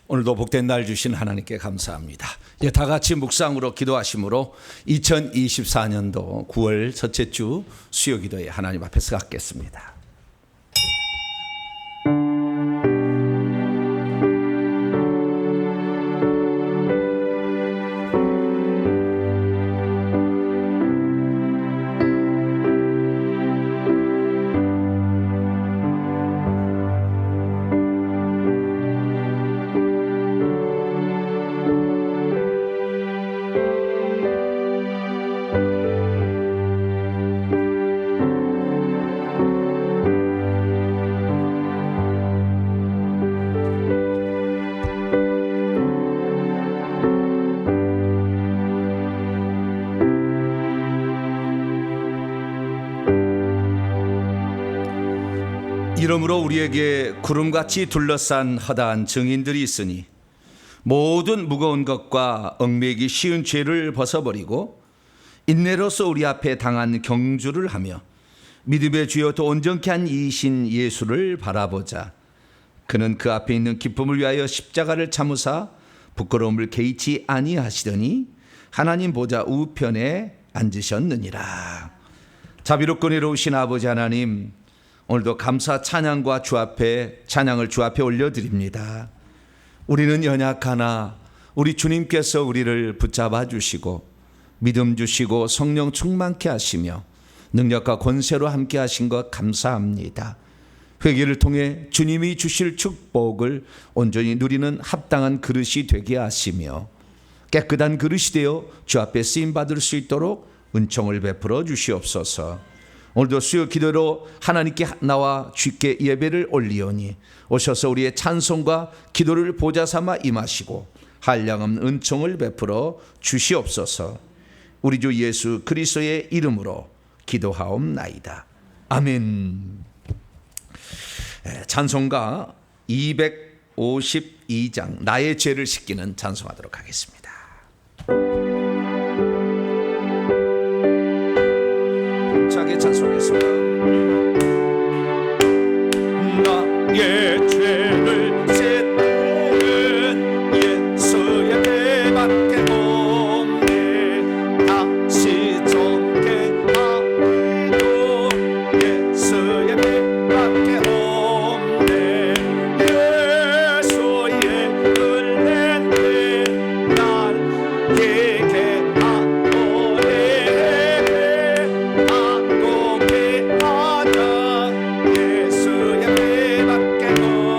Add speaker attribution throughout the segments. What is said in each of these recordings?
Speaker 1: 오늘도 복된 날 주신 하나님께 감사합니다. 이제 다 같이 묵상으로 기도하심으로 2024년도 9월 첫째 주 수요 기도에 하나님 앞에서 갖겠습니다. 이러므로 우리에게 구름같이 둘러싼 허다한 증인들이 있으니 모든 무거운 것과 얽매이기 쉬운 죄를 벗어버리고 인내로서 우리 앞에 당한 경주를 하며 믿음의 주여 또 온전케 한 이신 예수를 바라보자. 그는 그 앞에 있는 기쁨을 위하여 십자가를 참으사 부끄러움을 개의치 아니하시더니 하나님 보좌 우편에 앉으셨느니라. 자비롭고 은혜로우신 아버지 하나님, 오늘도 감사 찬양과 찬양을 주 앞에 올려드립니다. 우리는 연약하나 우리 주님께서 우리를 붙잡아 주시고 믿음 주시고 성령 충만케 하시며 능력과 권세로 함께 하신 것 감사합니다. 회개를 통해 주님이 주실 축복을 온전히 누리는 합당한 그릇이 되게 하시며 깨끗한 그릇이 되어 주 앞에 쓰임받을 수 있도록 은총을 베풀어 주시옵소서. 오늘도 수요 기도로 하나님께 나와 주께 예배를 올리오니 오셔서 우리의 찬송과 기도를 보좌 삼아 임하시고 한량없는 은총을 베풀어 주시옵소서. 우리 주 예수 그리스도의 이름으로 기도하옵나이다. 아멘. 찬송가 252장 나의 죄를 씻기는 찬송하도록 하겠습니다. 차게 찬송했습니다. 나의 죄를 씻는 예수의 배밖에 없네. 다시 정케 하리도 예수의 배밖에 없네. 예수의 은혜에 날 예배하오네. 예수의 배밖에 없네.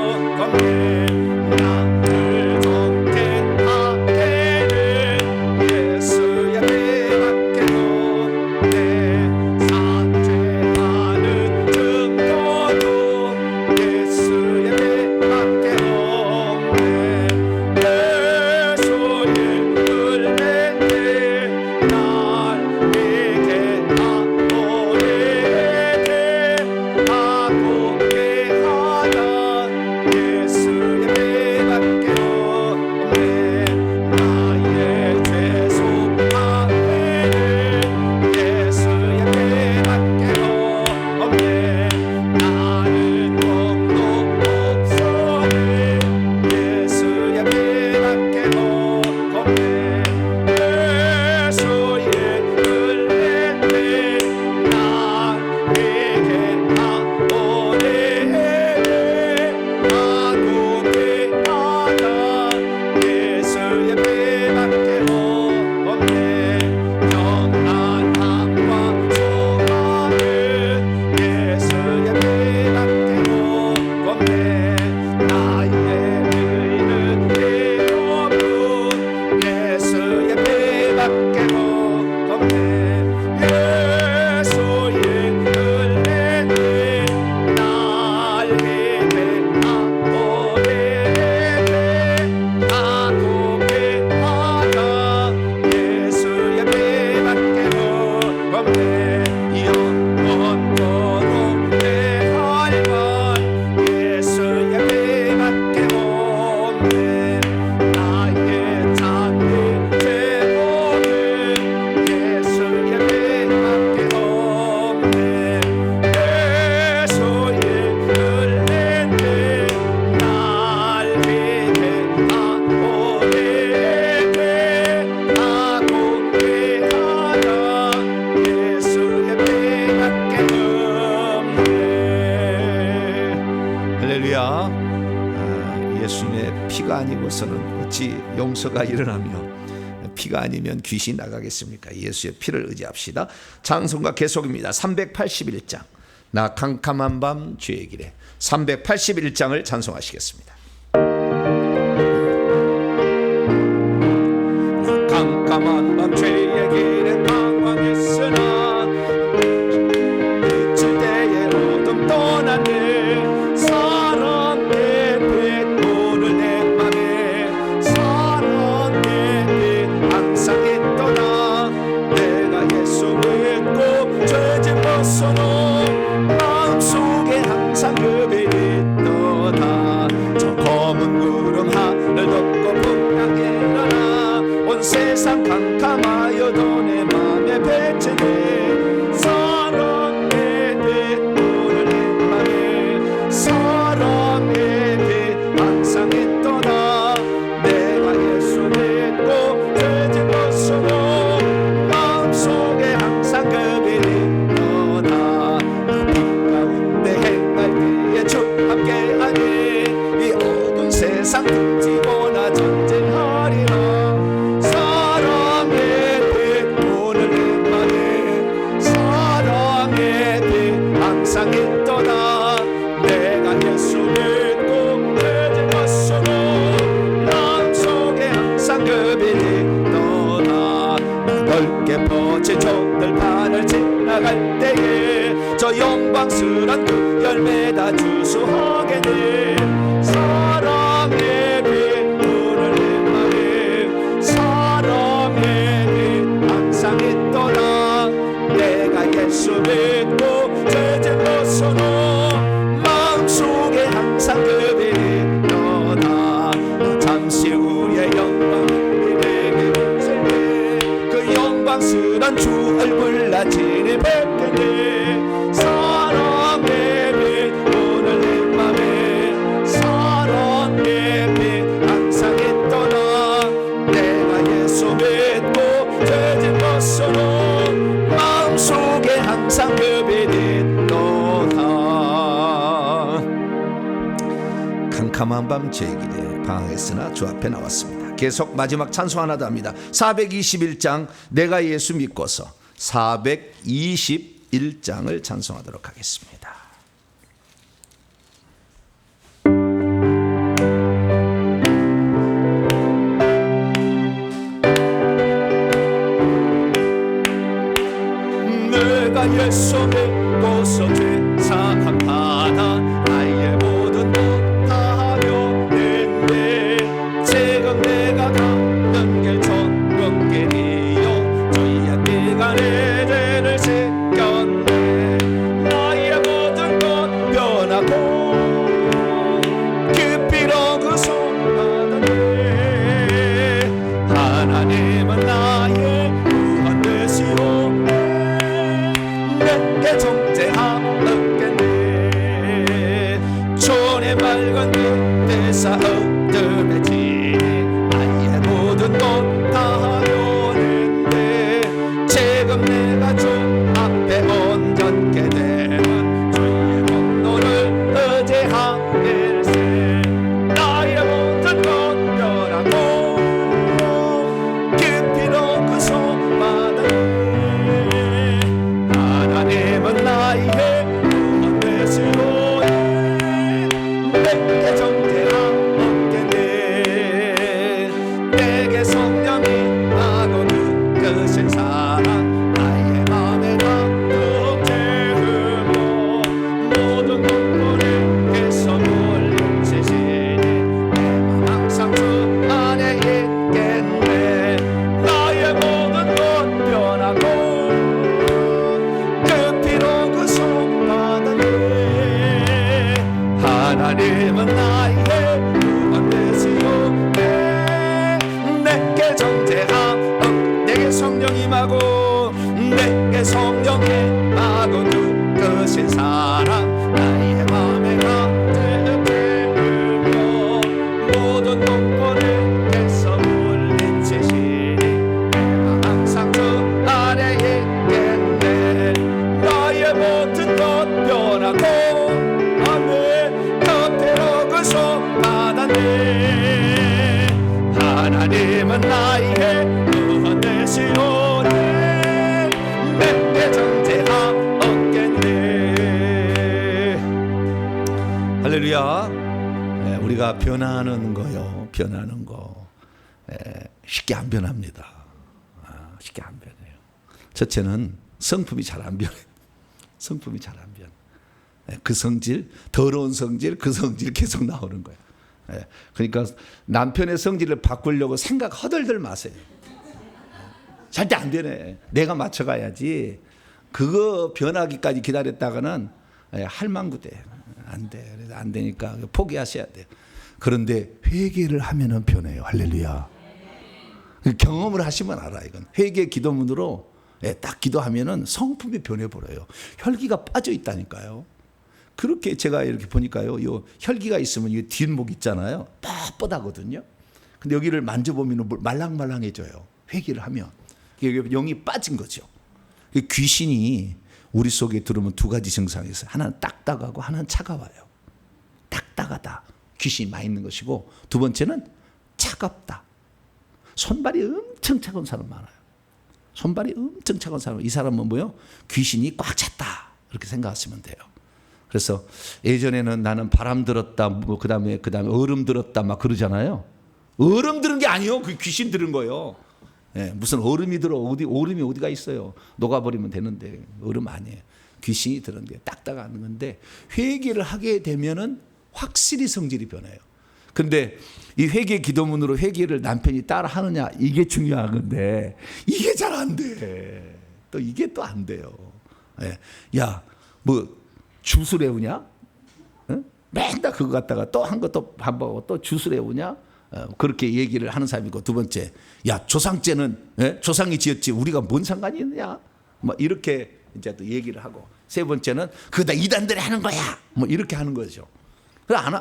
Speaker 1: 할렐루야. 예수님의 피가 아니고서는 어찌 용서가 일어나며 피가 아니면 귀신이 나가겠습니까? 예수의 피를 의지합시다. 찬송가 계속입니다. 381장 나 캄캄한 밤 주의 길에 381장을 찬송하시겠습니다. 나 캄캄한 밤 주의 길에 방황했으나 그칠 때에 어둠 떠났네. 사랑의 빛 오늘 내 맘에 사랑의 빛 항상 있도다. 내가 예수 믿고 죄짐 벗어놓은 마음속에 항상 그 빛이 있도다. 저 검은 구름 하늘 덮고 풍랑이 일어나 온 세상 캄캄하여도 내 맘에 비치네. 사랑의 빛 오늘 내 맘에 사랑의 빛 항상 있도다. 내가 예수 믿고 죄짐 벗어놓은 마음속에 항상 그 빛이 있도다. 그 빛 가운데 행할 때에 주 함께하니 이 어두운 세상 등지고 나 전진하리라. 사랑의 빛 오늘 내 맘에 사랑의 빛 항상 있도다. 내가 예수 믿고 죄짐 벗어놓은 마음속에 항상 그 빛이 있도다. 넓게 뻗친 종들 판을 지나갈 때에 저 영광스런 그 열매 다 주수하게 돼. 사랑의 빛 오늘 내 맘에 사랑의 빛 항상 있도다. 내가 예수 믿고 죄짐 벗어놓은 마음속에 항상 그 빛이 있도다. 잠시 후에 영광이 내게 빗을때 그 영광스런 주 얼굴 나 진입했게 돼. 사랑의 빛 오늘 내 맘에 사랑의 빛 항상 있도다. 내가 예수 믿고 죄짐 벗어놓은 마음속에 항상 그 빛이 있도다. 캄캄한 밤 제 길에 방황했으나 주 앞에 나왔습니다. 계속 마지막 찬송 하나 더 합니다. 421장 내가 예수 믿고서 421장을 찬송하도록 하겠습니다. 내가 예수 믿고서 죄사함 받아 나의 모든 것 다 하려는데 지금 내가 가는 길 천국길이요 주의 피가 내 죄를 씻겼네. 나의 모든 것 변하고 그 피로 구속받았네. 하나님은 나의 구원 되시오 내게 정죄하였겠네. 주의 맑은 빛에서 어둠에 지니 나의 모든 것 다 하려는데 지금 내가 주 앞에 온전케 되면 주의 공로를 의지하일세. 나의 모든 것 변하고 그 피로 구속받았네. 하나님은 나의 구원 되시오 내게 정죄하였겠네. 내게 성령이 하고 그신 사랑 나의 맘에 가득 채우고 모든 것들을 계속 물리치시니 내 맘 항상 주 안에 있겠네. 나의 모든 것 변하고 그 피로 구속받았네. 하나님은 나의 구원 되시오 내게 정죄하여 내게 성령이 임하고 내게 성령이 임하고 그신 사랑 나의 맘에 가득 채우며 모든 공포를 깨서 물리치시니 내 맘 항상 주 안에 있겠네. 나의 모든 것 변하고 아멘 그 변하네. 하나님은 나에게 의한 되시오네. 내게 정죄가 없겠네. 할렐루야. 우리가 변하는 거요, 변하는 거 쉽게 안 변합니다. 쉽게 안 변해요. 첫째는 성품이 잘 안 변해요. 성품이 잘 안 변해. 그 성질, 더러운 성질, 그 성질 계속 나오는 거예요. 그러니까 남편의 성질을 바꾸려고 생각 허들들 마세요. 절대 안 되네. 내가 맞춰가야지. 그거 변하기까지 기다렸다가는 할망구돼. 안 돼. 그래서 안 되니까 포기하셔야 돼요. 그런데 회개를 하면은 변해요. 할렐루야. 경험을 하시면 알아. 이건 회개 기도문으로 딱 기도하면은 성품이 변해버려요. 혈기가 빠져 있다니까요. 그렇게 제가 이렇게 보니까요, 요 혈기가 있으면 이 뒷목 있잖아요, 뻣뻣하거든요. 근데 여기를 만져보면 말랑말랑해져요. 회개를 하면 여기 영이 빠진 거죠. 귀신이 우리 속에 들어오면 두 가지 증상이 있어요. 하나는 딱딱하고 하나는 차가워요. 딱딱하다, 귀신이 많이 있는 것이고, 두 번째는 차갑다. 손발이 엄청 차가운 사람 많아요. 손발이 엄청 차가운 사람, 이 사람은 뭐요? 귀신이 꽉 찼다, 이렇게 생각하시면 돼요. 그래서 예전에는 나는 바람 들었다, 뭐 그다음에 얼음 들었다 막 그러잖아요. 얼음 들은 게 아니요, 그 귀신 들은 거예요. 무슨 얼음이 들어, 얼음이 어디가 있어요? 녹아버리면 되는데 얼음 아니에요. 귀신이 들은 게 딱딱한 건데, 회개를 하게 되면은 확실히 성질이 변해요. 근데 이 회개 기도문으로 회개를 남편이 따라 하느냐, 이게 중요한 건데 이게 잘 안 돼. 또 이게 또 안 돼요. 야, 뭐 주술 외우냐? 맨날 그거 갖다가 또 한 것도 반복하고 또 주술 외우냐? 그렇게 얘기를 하는 사람이고, 두 번째, 야, 조상죄는 조상이 지었지 우리가 뭔 상관이 있느냐? 뭐 이렇게 이제 또 얘기를 하고, 세 번째는 그거 다 이단들이 하는 거야, 뭐 이렇게 하는 거죠. 안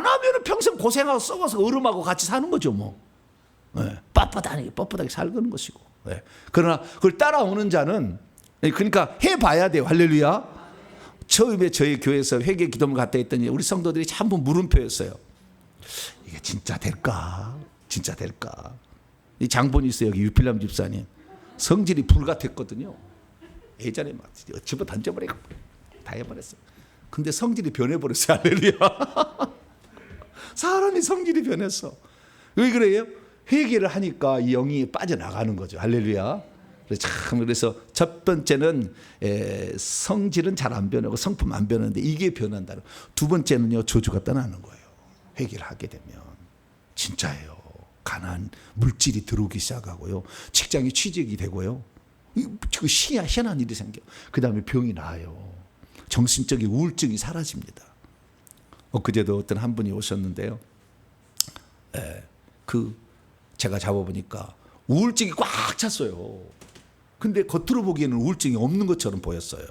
Speaker 1: 하면은 평생 고생하고 썩어서 얼음하고 같이 사는 거죠, 뭐. 뻣뻣하게 살는 것이고. 그러나 그걸 따라오는 자는, 그러니까 해봐야 돼요. 할렐루야. 처음에 저희 교회에서 회개 기도문을 갖다 했더니 우리 성도들이 전부 물음표였어요. 이게 진짜 될까? 진짜 될까? 이 장본이 있어요. 여기 유필남 집사님. 성질이 불 같았거든요. 예전에 막 집어 던져버리고 다 해버렸어요. 근데 성질이 변해버렸어요. 할렐루야. 사람이 성질이 변했어. 왜 그래요? 회개를 하니까 이 영이 빠져나가는 거죠. 할렐루야. 그래서 첫 번째는 성질은 잘 안 변하고 성품 안 변하는데 이게 변한다는. 두 번째는요, 저주가 떠나는 거예요. 회개를 하게 되면. 진짜예요. 가난, 물질이 들어오기 시작하고요, 직장이 취직이 되고요, 그 희한한 일이 생겨. 그 다음에 병이 나아요. 정신적인 우울증이 사라집니다. 엊그제도 어떤 한 분이 오셨는데요, 제가 잡아보니까 우울증이 꽉 찼어요. 근데 겉으로 보기에는 우울증이 없는 것처럼 보였어요.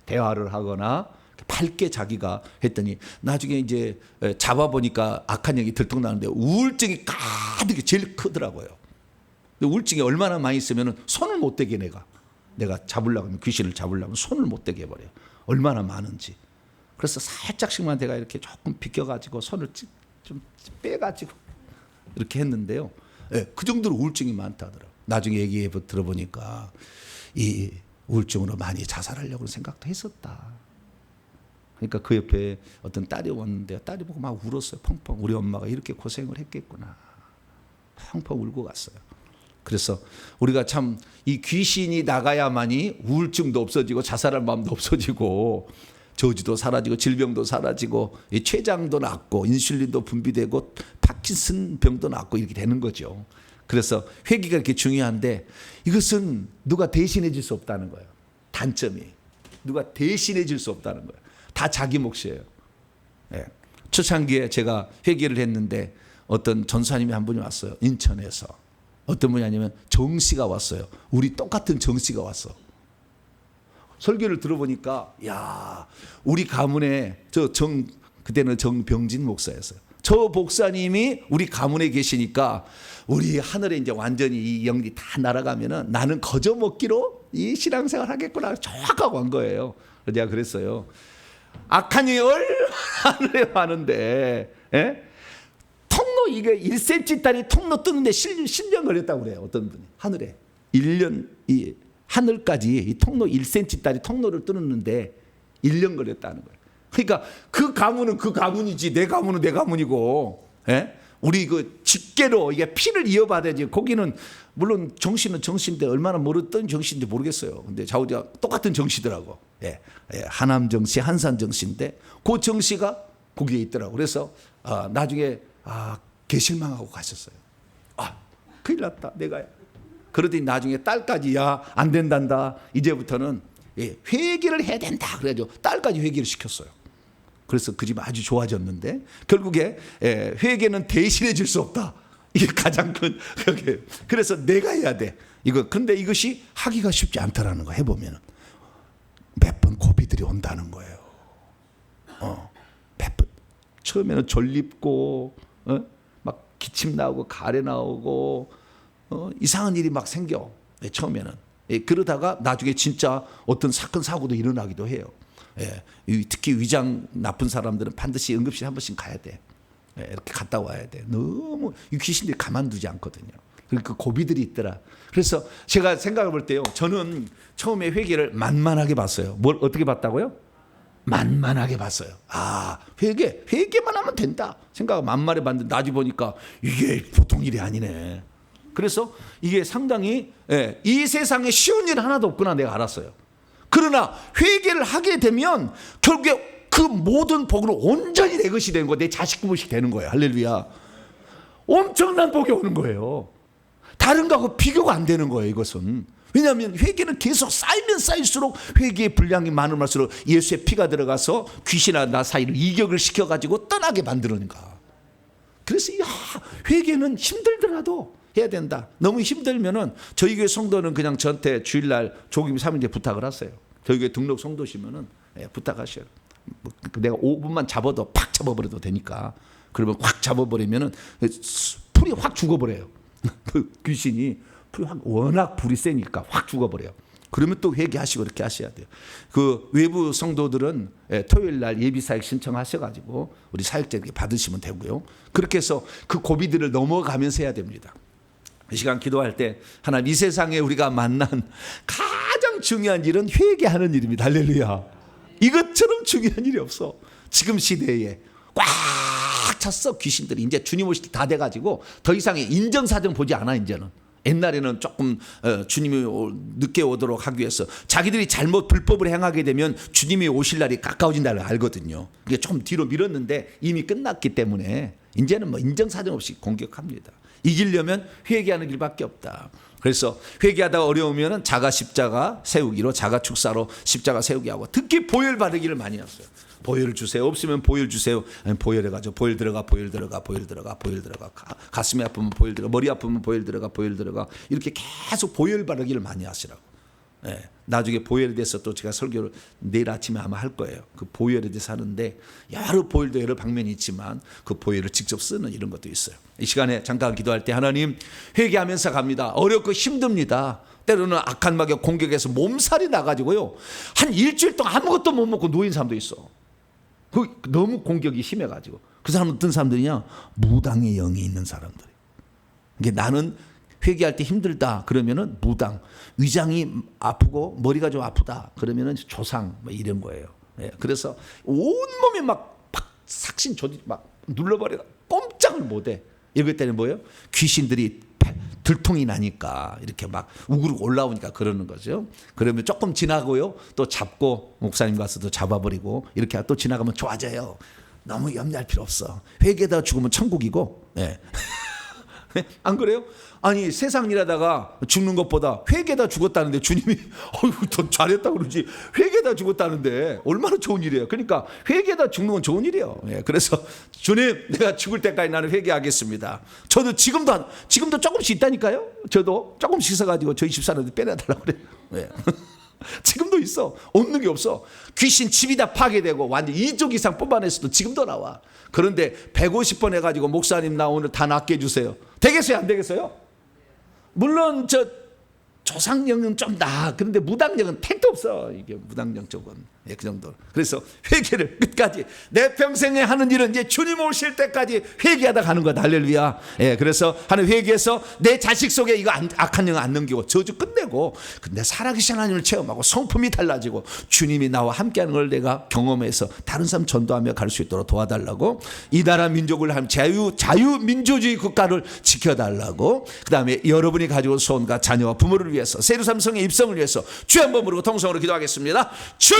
Speaker 1: 대화를 하거나 밝게 자기가 했더니 나중에 이제 잡아보니까 악한 영이 들통나는데 우울증이 가득히 제일 크더라고요. 우울증이 얼마나 많이 있으면 손을 못 대게, 내가 잡으려고 하면, 귀신을 잡으려면 손을 못 대게 해버려요. 얼마나 많은지. 그래서 살짝씩만 내가 이렇게 조금 비껴가지고 손을 좀 빼가지고 이렇게 했는데요, 그 정도로 우울증이 많다더라고요. 나중에 얘기해 들어보니까 이 우울증으로 많이 자살하려고 생각도 했었다. 그러니까 그 옆에 어떤 딸이 왔는데 딸이 보고 막 울었어요. 펑펑. 우리 엄마가 이렇게 고생을 했겠구나. 펑펑 울고 갔어요. 그래서 우리가 참 이 귀신이 나가야만이 우울증도 없어지고 자살할 마음도 없어지고 저주도 사라지고 질병도 사라지고 이 췌장도 낫고 인슐린도 분비되고 파킨슨 병도 낫고 이렇게 되는 거죠. 그래서 회개가 이렇게 중요한데 이것은 누가 대신해 줄 수 없다는 거예요. 단점이. 누가 대신해 줄 수 없다는 거예요. 다 자기 몫이에요. 초창기에 제가 회개를 했는데 어떤 전사님이 한 분이 왔어요. 인천에서. 어떤 분이 아니면 정 씨가 왔어요. 우리 똑같은 정 씨가 왔어. 설교를 들어보니까, 야, 우리 가문에 그때는 정병진 목사였어요. 저 목사님이 우리 가문에 계시니까 우리 하늘에 이제 완전히 이 영이 다 날아가면은 나는 거저 먹기로 이 신앙생활 하겠구나 정확하고 한 거예요. 그래서 내가 그랬어요. 악한 영이 얼마나 하늘에 많은데, 통로 이게 1cm짜리 통로 뜨는데 10년 걸렸다고 그래요. 어떤 분이 하늘에 1년 이 하늘까지 이 통로 1cm짜리 통로를 뚫는데 1년 걸렸다는 거예요. 그러니까 그 가문은 그 가문이지 내 가문은 내 가문이고, 예? 우리 그 직계로 이게 피를 이어받아야지. 거기는 물론 정씨는 정씨인데 얼마나 멀었던 정씨인지 모르겠어요. 근데 좌우지가 똑같은 정씨더라고. 예, 예, 하남 정씨, 한산 정씨인데 그 정씨가 거기에 있더라고. 그래서 나중에 개실망하고 가셨어요. 큰일 났다 내가. 그러더니 나중에 딸까지 안 된단다. 이제부터는 회개를 해야 된다. 그래가지고 딸까지 회개를 시켰어요. 그래서 그 집 아주 좋아졌는데 결국에 회개는 대신해 줄 수 없다. 이게 가장 큰. 그래서 내가 해야 돼. 근데 이것이 하기가 쉽지 않다라는 거 해보면 몇 번 고비들이 온다는 거예요. 몇 번. 처음에는 졸립고 막 기침 나오고 가래 나오고 이상한 일이 막 생겨. 처음에는. 그러다가 나중에 진짜 어떤 사건 사고도 일어나기도 해요. 특히 위장 나쁜 사람들은 반드시 응급실 한 번씩 가야 돼. 이렇게 갔다 와야 돼. 너무 이 귀신들이 가만두지 않거든요. 그 고비들이 있더라. 그래서 제가 생각해 볼 때요, 저는 처음에 회개를 만만하게 봤어요. 뭘 어떻게 봤다고요? 만만하게 봤어요. 회개만 하면 된다 생각을 만만해 봤는데 나중에 보니까 이게 보통 일이 아니네. 그래서 이게 상당히 이 세상에 쉬운 일 하나도 없구나 내가 알았어요. 그러나 회개를 하게 되면 결국에 그 모든 복은 온전히 내 것이 되는 거예요. 내 자식 부모식 되는 거예요. 할렐루야. 엄청난 복이 오는 거예요. 다른 거하고 비교가 안 되는 거예요. 이것은. 왜냐하면 회개는 계속 쌓이면 쌓일수록 회개의 분량이 많을수록 예수의 피가 들어가서 귀신과 나 사이를 이격을 시켜가지고 떠나게 만드는가. 그래서 회개는 힘들더라도 해야 된다. 너무 힘들면은 저희 교회 성도는 그냥 저한테 주일날 조금 3일째 부탁을 하세요. 저희 교회 등록 성도시면은 부탁하셔요. 내가 5분만 잡아도 팍 잡아버려도 되니까. 그러면 확 잡아버리면은 풀이 확 죽어버려요. 그 귀신이 풀이 워낙 불이 세니까 확 죽어버려요. 그러면 또 회개하시고 이렇게 하셔야 돼요. 그 외부 성도들은 토요일날 예비 사역 신청하셔가지고 우리 사역자 받으시면 되고요. 그렇게 해서 그 고비들을 넘어가면서 해야 됩니다. 이 시간 기도할 때 하나님, 이 세상에 우리가 만난 가장 중요한 일은 회개하는 일입니다. 할렐루야. 이것처럼 중요한 일이 없어. 지금 시대에 꽉 찼어. 귀신들이 이제 주님 오실 때 다 돼가지고 더 이상의 인정사정 보지 않아. 이제는. 옛날에는 조금 주님이 늦게 오도록 하기 위해서 자기들이 잘못 불법을 행하게 되면 주님이 오실 날이 가까워진다는 걸 알거든요. 그게 조금 뒤로 밀었는데 이미 끝났기 때문에 이제는 뭐 인정사정 없이 공격합니다. 이기려면 회개하는 길밖에 없다. 그래서 회개하다가 어려우면 자가 십자가 세우기로, 자가 축사로 십자가 세우기 하고, 특히 보혈 바르기를 많이 했어요. 보혈을 주세요. 없으면 보혈 주세요. 아니, 보혈해가지고 보혈 들어가, 보혈 들어가, 보혈 들어가, 보혈 들어가. 가슴이 아프면 보혈 들어가, 머리 아프면 보혈 들어가, 보혈 들어가. 이렇게 계속 보혈 바르기를 많이 하시라고. 나중에 보혈에 대해서 또 제가 설교를 내일 아침에 아마 할 거예요. 그 보혈에 대해서 하는데 여러 보혈도 여러 방면이 있지만 그 보혈을 직접 쓰는 이런 것도 있어요. 이 시간에 잠깐 기도할 때 하나님, 회개하면서 갑니다. 어렵고 힘듭니다. 때로는 악한 마귀가 공격해서 몸살이 나가지고요, 한 일주일 동안 아무것도 못 먹고 누워있는 사람도 있어. 너무 공격이 심해가지고. 그 사람은 어떤 사람들이냐, 무당의 영이 있는 사람들. 이게 나는 회개할 때 힘들다 그러면은 무당, 위장이 아프고 머리가 좀 아프다 그러면은 조상, 뭐 이런 거예요. 그래서 온몸이 막 삭신 조직 막 눌러버려 꼼짝을 못해. 이럴 때는 뭐예요? 귀신들이 들통이 나니까 이렇게 막 우그르고 올라오니까 그러는 거죠. 그러면 조금 지나고요, 또 잡고 목사님 가서 또 잡아버리고 이렇게 또 지나가면 좋아져요. 너무 염려할 필요 없어. 회개다 죽으면 천국이고. 안 그래요? 아니, 세상 일하다가 죽는 것보다 회개다 죽었다는데 주님이 더 잘했다 그러지, 회개다 죽었다는데 얼마나 좋은 일이에요. 그러니까 회개다 죽는 건 좋은 일이에요. 그래서 주님, 내가 죽을 때까지 나는 회개하겠습니다. 저도 지금도 조금씩 있다니까요. 저도 조금씩 있어가지고 저희 집사람들 빼내달라고 그래요. 지금도 있어. 없는 게 없어. 귀신 집이 다 파괴되고 완전 2족 이상 뽑아냈어도 지금도 나와. 그런데 150번 해가지고 목사님 나 오늘 다 낫게 해주세요. 되겠어요? 안 되겠어요? 물론 조상령은 좀 나아. 그런데 무당령은 택도 없어. 이게 무당령 쪽은. 예, 그 정도로. 그래서 회개를 끝까지, 내 평생에 하는 일은 이제 주님 오실 때까지 회개하다 가는 것. 할렐루야. 예, 그래서 하는 회개에서 내 자식 속에 이거 악한 영 안 넘기고 저주 끝내고, 근데 살아계신 하나님을 체험하고 성품이 달라지고 주님이 나와 함께하는 걸 내가 경험해서 다른 사람 전도하며 갈 수 있도록 도와달라고, 이 나라 민족을 한 자유민주주의 국가를 지켜달라고, 그 다음에 여러분이 가지고 소원과 자녀와 부모를 위해서 세루살렘 성의 입성을 위해서 주여 한번 부르고 통성으로 기도하겠습니다. 주여!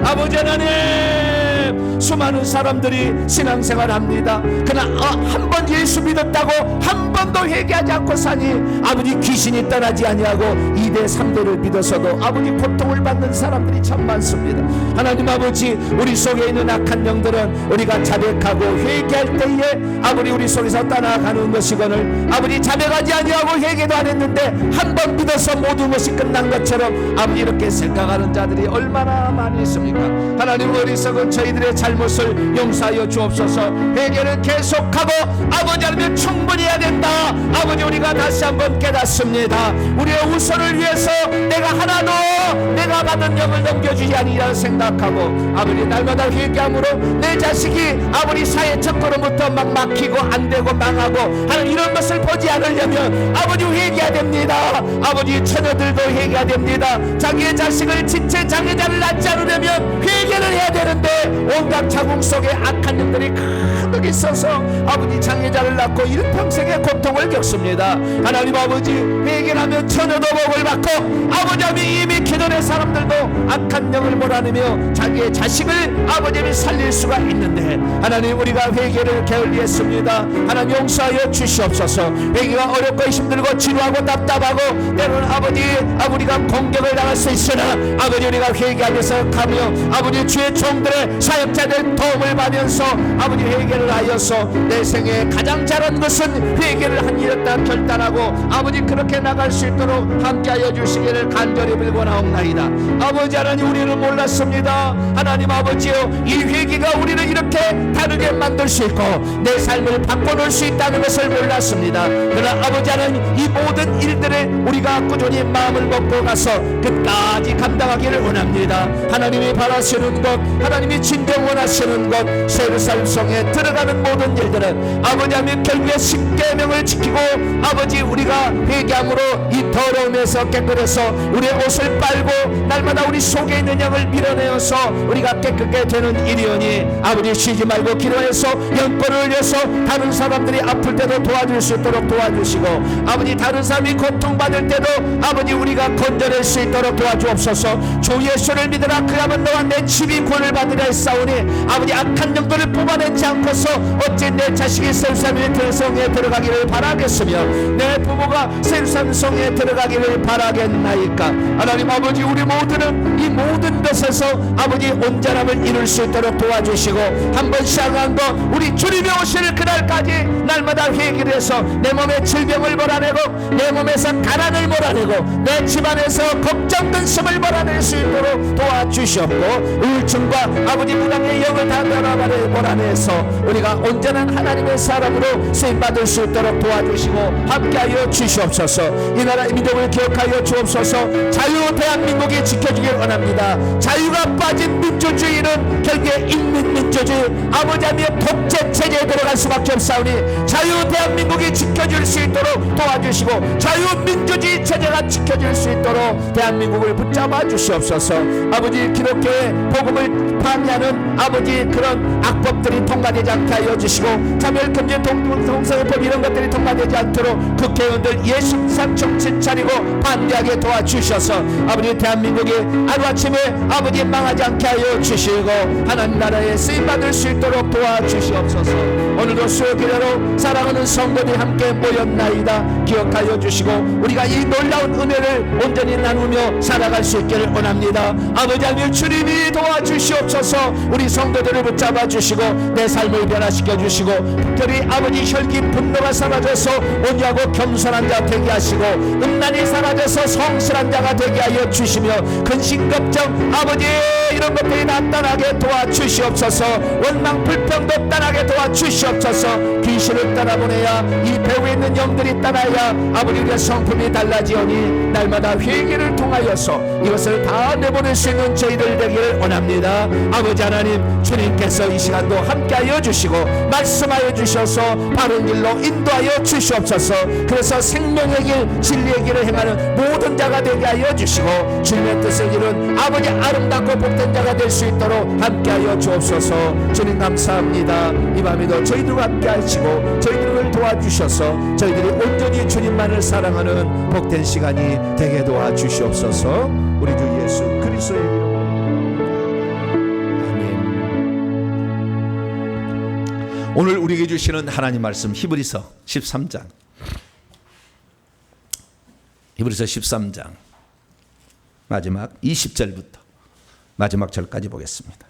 Speaker 1: 아버지 하나님, 수많은 사람들이 신앙생활 합니다. 그러나 한 번 예수 믿었다고 한 번도 회개하지 않고 사니 아버지 귀신이 떠나지 아니하고 2대 3대를 믿어서도 아버지 고통을 받는 사람들이 참 많습니다. 하나님 아버지, 우리 속에 있는 악한 영들은 우리가 자백하고 회개할 때에 아버지 우리 속에서 떠나가는 것이거늘, 아버지 자백하지 아니하고 회개도 안 했는데 한 번 믿어서 모든 것이 끝난 것처럼 아버지 이렇게 생각하는 자들이 얼마나 많이 있습니까? 하나님, 어리석은 저희들의 잘못을 용서하여 주옵소서. 회개를 계속하고 아버지 하나님 충분히 해야 된다. 아버지, 우리가 다시 한번 깨닫습니다. 우리의 우선을 위해서 내가 하나도 내가 받은 영을 넘겨주지 아니라 생각하고 아버지 날마다 회개함으로 내 자식이 아버지 사회 첫걸음부터 막 막히고 안되고 망하고 하는 이런 것을 보지 않으려면 아버지 회개해야 됩니다. 아버지 처녀들도 회개해야 됩니다. 자기의 자식을 지체 장애자를 낳지 않으려면 회개를 해야 되는데 온갖 자궁 속에 악한 영들이 가득 있어서 아버지 장애자를 낳고 일평생의 고통을 겪습니다. 하나님 아버지, 회개를 하면 처녀도 복을 받고 아버지 하나님 이미 기존의 사람들도 악한 영을 몰아내며 자기의 자식을 아버지 하나님 살릴 수가 있는데, 하나님 우리가 회개를 게을리했습니다. 하나님 용서하여 주시옵소서. 회개가 어렵고 힘들고 지루하고 답답하고 때로는 아버지 우리가 공격을 당할 수 있으나 아버지 우리가 회개하면서 가며 아버지 주의 종들의 사역자들 도움을 받으면서 아버지 회개를 하여서 내 생에 가장 잘한 것은 회개를 한 일이었다 결단하고 아버지 그렇게 나갈 수 있도록 함께하여 주시기를 간절히 빌고나옵나이다. 아버지 하나님, 우리는 몰랐습니다. 하나님 아버지요, 이 회개가 우리를 이렇게 다르게 만들 수 있고 내 삶을 바꿔놓을 수 있다는 것을 몰랐습니다. 그러나 아버지 하나님, 이 모든 일들을 우리가 꾸준히 마음을 먹고 가서 끝까지 감당하기를 원합니다. 하나님이 바라시는 것, 하나님이 진정 원하시는 것, 세루살렘 성에 들어가는 모든 일들은 아버지 하나님 결국에 십계명을 지키고 아버지 우리가 회개함으로 이 더러움에서 깨끗해서 우리의 옷을 빨고 날마다 우리 속에 있는 영을 밀어내어서 우리가 깨끗게 되는 일이오니 아버지 쉬지 말고 기도해서 영권을 올려서 다른 사람들이 아플 때도 도와줄 수 있도록 도와주시고 아버지 다른 사람이 고통받을 때도 아버지 우리가 건져낼 수 있도록 도와주옵소서. 주 예수를 믿으라, 그야말로 너와 내 집이 구원을 받으려 했사오니 아버지 악한 영들을 뽑아내지 않고서 어찌 내 자식이 세루살렘 성에 들어가기를 바라겠으며 내 부모가 세루살렘 성에 들어가기를 바라겠나이까. 하나님 아버지, 우리 모두는 이 모든 것에서 아버지 온전함을 이룰 수 있도록 도와주시고 한번 시작한 것 우리 주님이 오실 그날까지 날마다 회개를 해서 내 몸의 질병을 몰아내고 내 몸에서 가난을 몰아내고 내 집안에서 걱정 근심을 몰아낼 수 있도록 도와주시옵고 우울증과 아버지 무당의 영을 다 몰아내서 우리가 온전한 하나님의 사람으로 쓰임받을 수 있도록 도와주시고 함께하여 주시옵소서. 이 나라의 민족을 기억하여 주옵소서. 자유 대한민국이 지켜주길 원합니다. 자유가 빠진 민주주의는 결국에 인민민주주의 아버지 하나님의 독재 체제에 들어갈 수밖에 없사오니 자유 대한민국이 지켜줄 수 있도록 도와주시고 자유민주주의 체제가 지켜질 수 있도록 대한민국을 붙잡아 주시옵소서. 아버지, 기독교의 복음을 방해하는 아버지 그런 악법들이 통과되지 않게 하여 주시고 차별금지 동성애법 이런 것들이 통과되지 않도록 국회의원들 예수상 정신 차리고 반대하게 도와주셔서 아버지 대한민국이 하루아침에 아버지 망하지 않게 하여 주시고 하나님 나라에 쓰임받을 수 있도록 도와주시옵소서. 오늘도 수요 기도로 사랑하는 성도들이 함께 모였나이다. 기억하여 주시고 우리가 이 놀라운 은혜를 온전히 나누며 살아갈 수 있기를 원합니다. 아버지 하나님, 주님이 도와주시옵소서.
Speaker 2: 우리 성도들을 붙잡아 주시고 내 삶을 변화시켜 주시고 특별히 아버지 혈기 분노가 사라져서 온유하고 겸손한 자 되게 하시고 음란이 사라져서 성실한 자가 되게 하여 주시며 근심걱정 아버지 이런 것들이 나타나게 도와주시옵소서. 원망 불평도 떠나게 도와주시옵소서. 귀신을 떠나보내야 이 배후에 있는 영들이 떠나야 아버지 우리의 성품이 달라지오니 날마다 회개를 통하여서 이것을 다 내보낼 수 있는 저희들 되기를 원합니다. 아버지 하나님, 주님께서 이 시간도 함께하여 주시고 말씀하여 주셔서 바른 길로 인도하여 주시옵소서. 그래서 생명의 길 진리의 길을 행하는 모든 자가 되게 하여 주시고 주님의 뜻을 이룬 아버지 아름답고 복된 자가 될 수 있도록 함께하여 주옵소서. 주님 감사합니다. 이 밤에도 저희들과 함께하시고 저희들을 도와주셔서 저희들이 온전히 주님만을 사랑하는 복된 시간이 되게 도와주시옵소서. 우리 주 예수 그리스도의 이름으로 아멘.
Speaker 1: 오늘 우리에게 주시는 하나님 말씀 히브리서 13장 마지막 20절부터 마지막 절까지 보겠습니다.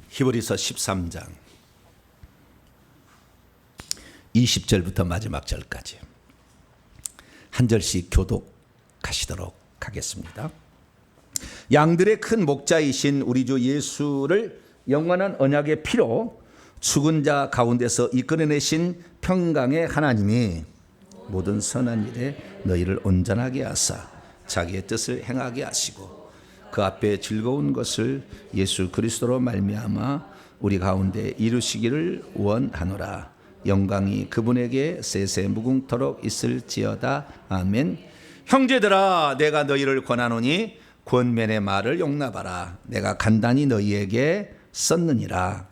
Speaker 1: 히브리서 13장 20절부터 마지막 절까지 한 절씩 교독하시도록 하겠습니다. 양들의 큰 목자이신 우리 주 예수를 영원한 언약의 피로 죽은 자 가운데서 이끌어내신 평강의 하나님이 모든 선한 일에 너희를 온전하게 하사 자기의 뜻을 행하게 하시고 그 앞에 즐거운 것을 예수 그리스도로 말미암아 우리 가운데 이루시기를 원하노라. 영광이 그분에게 세세 무궁토록 있을지어다. 아멘. 형제들아, 내가 너희를 권하노니 권면의 말을 용납하라. 내가 간단히 너희에게 썼느니라.